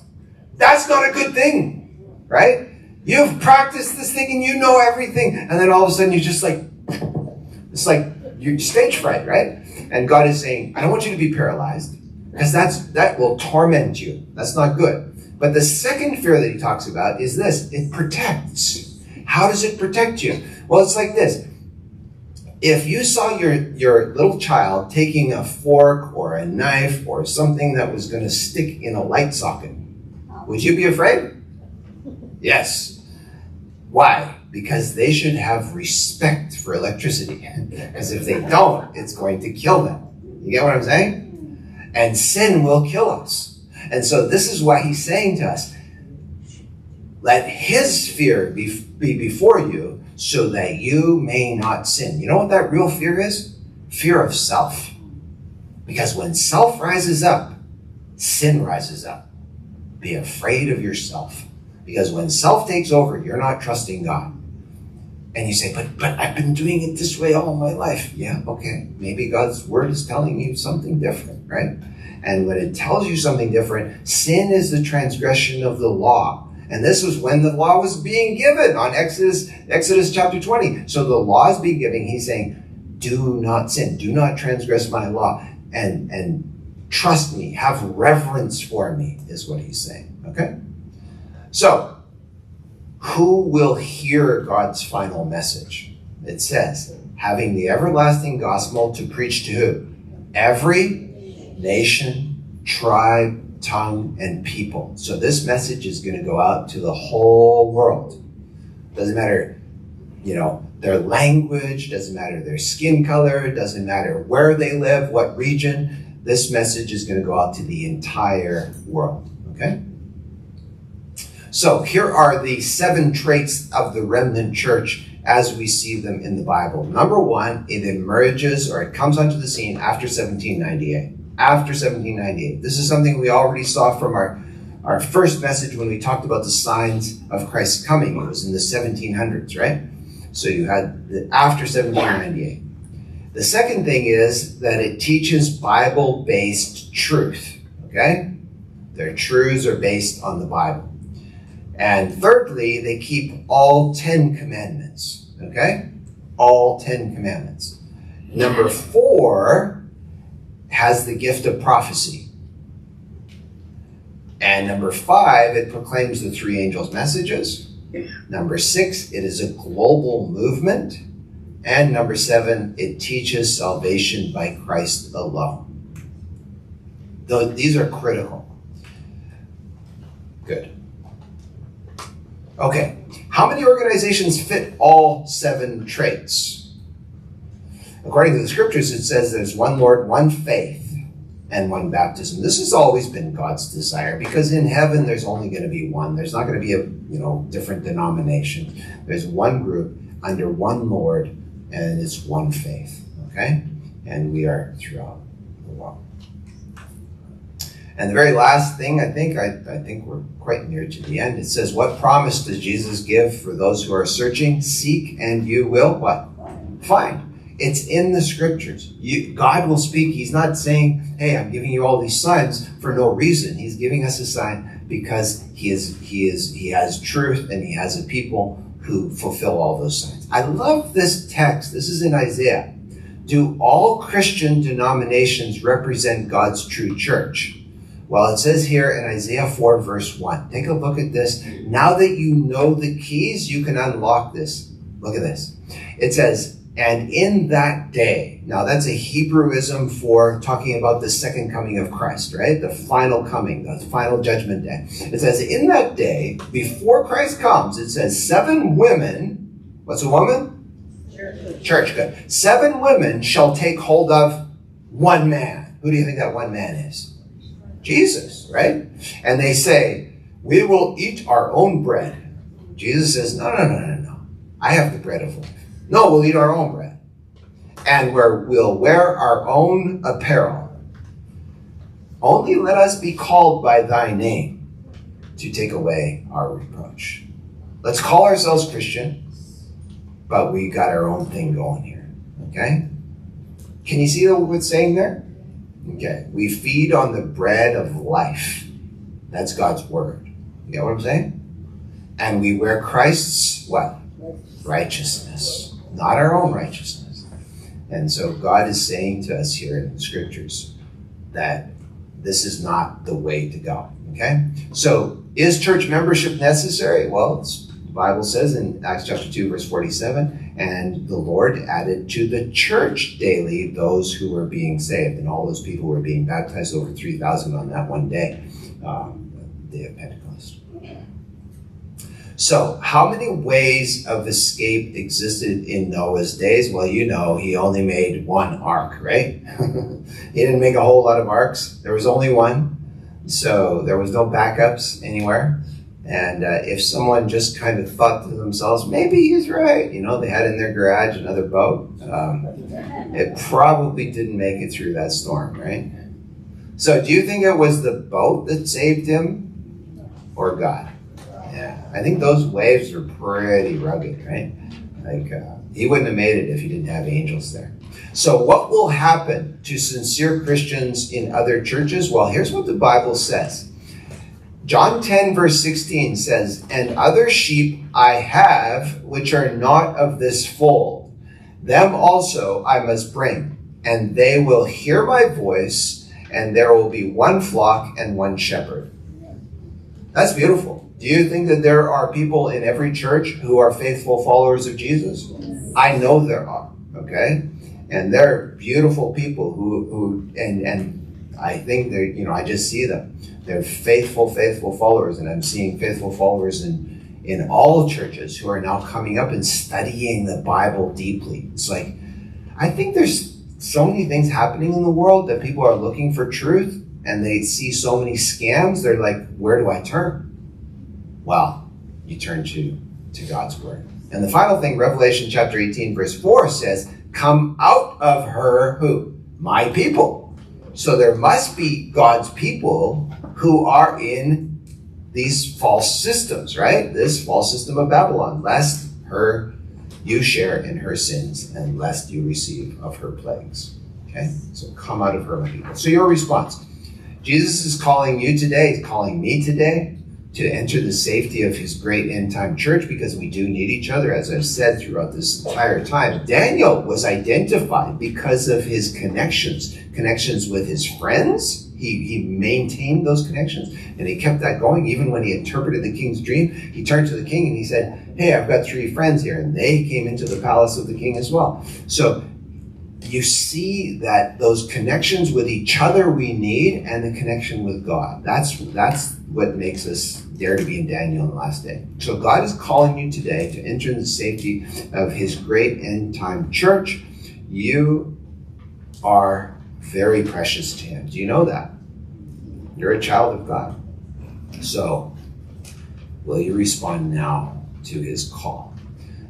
That's not a good thing, right? You've practiced this thing and you know everything, and then all of a sudden you just it's like you're stage fright, right? And God is saying, I don't want you to be paralyzed. because that will torment you. That's not good. But the second fear that he talks about is this. It protects. How does it protect you? Well, it's like this. If you saw your little child taking a fork or a knife or something that was going to stick in a light socket, would you be afraid? Yes. Why? Because they should have respect for electricity. Because if they don't, it's going to kill them. You get what I'm saying? And sin will kill us. And so this is why he's saying to us, let his fear be before you so that you may not sin. You know what that real fear is? Fear of self. Because when self rises up, sin rises up. Be afraid of yourself. Because when self takes over, you're not trusting God. And you say, but I've been doing it this way all my life. Yeah, okay. Maybe God's word is telling you something different, right? And when it tells you something different, sin is the transgression of the law. And this was when the law was being given on Exodus chapter 20. So the law is being given. He's saying, do not sin. Do not transgress my law. And trust me. Have reverence for me is what he's saying. Okay? So, who will hear God's final message? It says, having the everlasting gospel to preach to who? Every nation, tribe, tongue, and people. So this message is going to go out to the whole world. Doesn't matter, their language, doesn't matter their skin color, doesn't matter where they live, what region. This message is going to go out to the entire world. Okay? So here are the 7 traits of the remnant church as we see them in the Bible. Number 1, it emerges or it comes onto the scene after 1798. After 1798. This is something we already saw from our first message when we talked about the signs of Christ's coming. It was in the 1700s, right? So you had after 1798. The second thing is that it teaches Bible-based truth, okay? Their truths are based on the Bible. And thirdly, they keep all 10 commandments, okay? All 10 commandments. Number 4 has the gift of prophecy. And number 5, it proclaims the 3 angels' messages. Number 6, it is a global movement. And number 7, it teaches salvation by Christ alone. These are critical. Good. Okay, how many organizations fit all 7 traits? According to the scriptures, it says there's one Lord, one faith, and one baptism. This has always been God's desire, because in heaven there's only going to be one. There's not going to be a different denomination. There's one group under one Lord, and it's one faith. Okay, and we are throughout the world. And the very last thing, I think we're quite near to the end. It says, what promise does Jesus give for those who are searching? Seek and you will what? Find. It's in the scriptures. God will speak. He's not saying, hey, I'm giving you all these signs for no reason. He's giving us a sign because he has truth and he has a people who fulfill all those signs. I love this text. This is in Isaiah. Do all Christian denominations represent God's true church? Well, it says here in Isaiah 4, verse 1. Take a look at this. Now that you know the keys, you can unlock this. Look at this. It says, and in that day, now that's a Hebrewism for talking about the second coming of Christ, right? The final coming, the final judgment day. It says, in that day, before Christ comes, it says 7 women, what's a woman? Church, good. 7 women shall take hold of one man. Who do you think that one man is? Jesus, right? And they say, we will eat our own bread. Jesus says, no. I have the bread of life. No, we'll eat our own bread. And we'll wear our own apparel. Only let us be called by thy name to take away our reproach. Let's call ourselves Christian, but we got our own thing going here. Okay? Can you see what it's saying there? Okay. We feed on the bread of life. That's God's word. You get what I'm saying? And we wear Christ's what? Righteousness. Not our own righteousness. And so God is saying to us here in the scriptures that this is not the way to go. Okay? So is church membership necessary? Well, the Bible says in Acts chapter 2, verse 47, and the Lord added to the church daily those who were being saved. And all those people were being baptized, over 3,000 on that one day, day of Pentecost. So how many ways of escape existed in Noah's days? Well, you know, he only made one ark, right? He didn't make a whole lot of arks. There was only one. So there was no backups anywhere. And if someone just kind of thought to themselves, maybe he's right, you know, they had in their garage another boat, it probably didn't make it through that storm, right? So do you think it was the boat that saved him or God? Yeah, I think those waves are pretty rugged, right? Like, he wouldn't have made it if he didn't have angels there. So what will happen to sincere Christians in other churches? Well, here's what the Bible says. John 10, verse 16 says, and other sheep I have, which are not of this fold. Them also I must bring, and they will hear my voice, and there will be one flock and one shepherd. That's beautiful. Do you think that there are people in every church who are faithful followers of Jesus? I know there are, okay? And they're beautiful people who I think they're, you know, I just see them. They're faithful followers, and I'm seeing faithful followers in all churches who are now coming up and studying the Bible deeply. It's like, I think there's so many things happening in the world that people are looking for truth, and they see so many scams. They're like, where do I turn? Well, you turn to God's word. And the final thing, Revelation chapter 18, verse 4 says, come out of her, who? My people. So there must be God's people who are in these false systems, right? This false system of Babylon, lest you share in her sins, and lest you receive of her plagues. Okay? So come out of her, my people. So your response. Jesus is calling you today, he's calling me today, to enter the safety of his great end-time church, because we do need each other, as I've said throughout this entire time. Daniel was identified because of his connections with his friends. He maintained those connections, and he kept that going. Even when he interpreted the king's dream, he turned to the king and he said, hey, I've got 3 friends here, and they came into the palace of the king as well. So you see that those connections with each other we need, and the connection with God. That's what makes us dare to be in Daniel in the last day. So God is calling you today to enter the safety of his great end-time church. You are very precious to him. Do you know that? You're a child of God. So will you respond now to his call?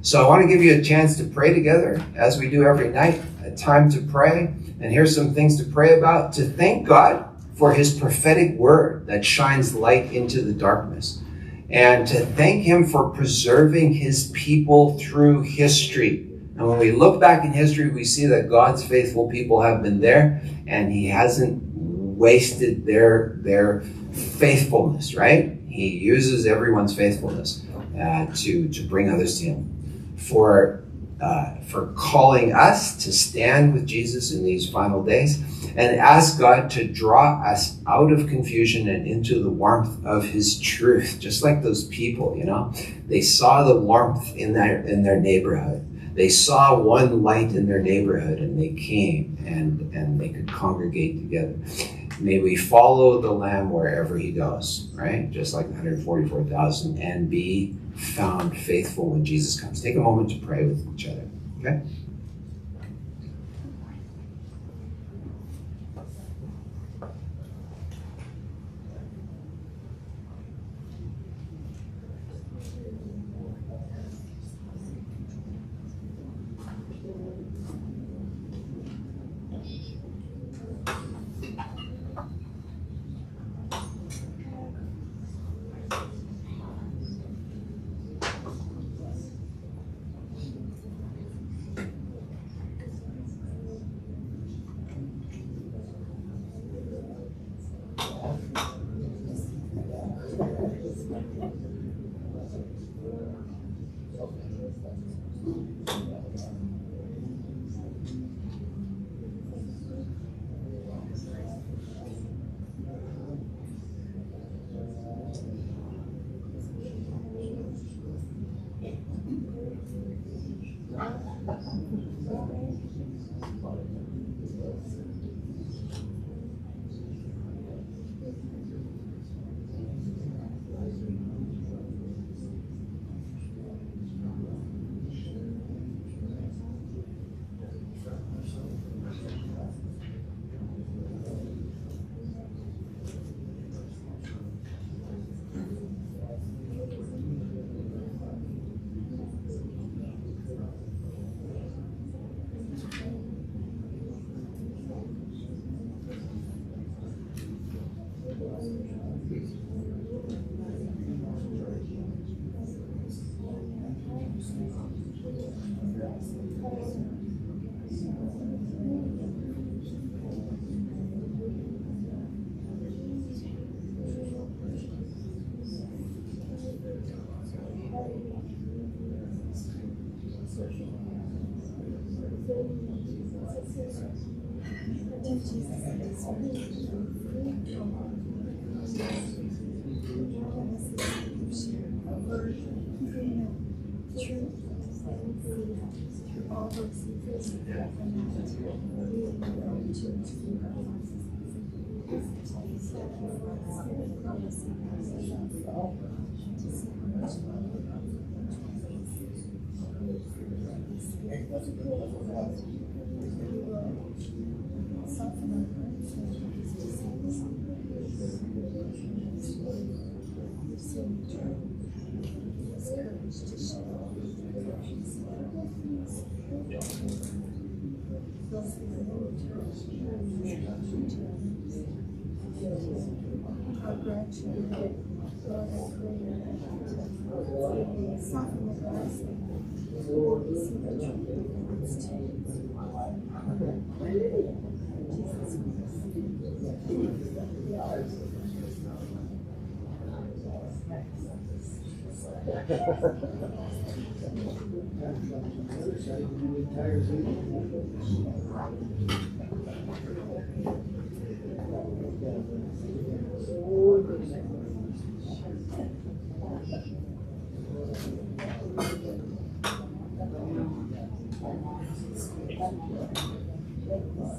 So I want to give you a chance to pray together, as we do every night, a time to pray. And here's some things to pray about. To thank God for his prophetic word that shines light into the darkness. And to thank him for preserving his people through history. And when we look back in history, we see that God's faithful people have been there, and he hasn't wasted their faithfulness, right? He uses everyone's faithfulness to bring others to him. For calling us to stand with Jesus in these final days, and ask God to draw us out of confusion and into the warmth of his truth. Just like those people, you know, they saw the warmth in their neighborhood. They saw one light in their neighborhood, and they came and they could congregate together. May we follow the Lamb wherever he goes, right? Just like the 144,000, and be found faithful when Jesus comes. Take a moment to pray with each other, okay?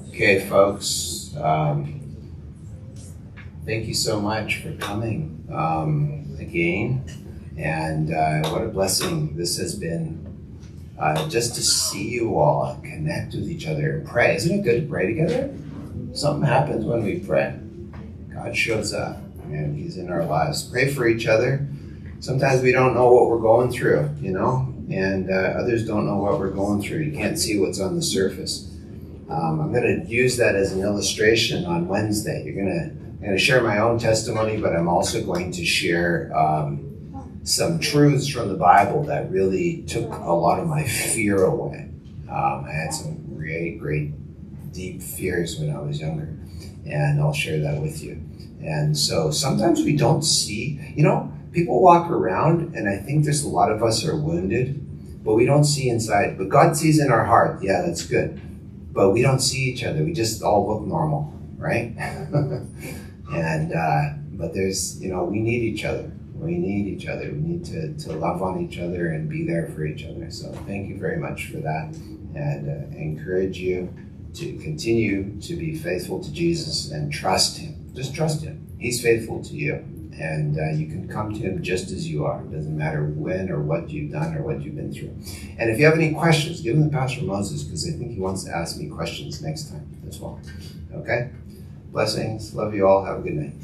Okay, folks, thank you so much for coming again. And what a blessing this has been, just to see you all connect with each other and pray. Isn't it good to pray together? Something happens when we pray. God shows up and He's in our lives. Pray for each other. Sometimes we don't know what we're going through, and others don't know what we're going through. You can't see what's on the surface. I'm going to use that as an illustration on Wednesday. I'm going to share my own testimony, but I'm also going to share some truths from the Bible that really took a lot of my fear away. I had some great, deep fears when I was younger, and I'll share that with you. And so sometimes we don't see, people walk around, and I think there's a lot of us are wounded, but we don't see inside. But God sees in our heart. Yeah, that's good. But we don't see each other. We just all look normal, right? But there's, we need each other. We need each other. We need to love on each other and be there for each other. So thank you very much for that. And I encourage you to continue to be faithful to Jesus and trust Him. Just trust Him. He's faithful to you. And you can come to Him just as you are. It doesn't matter when or what you've done or what you've been through. And if you have any questions, give them to Pastor Moses, because I think he wants to ask me questions next time as well. Okay? Blessings. Love you all. Have a good night.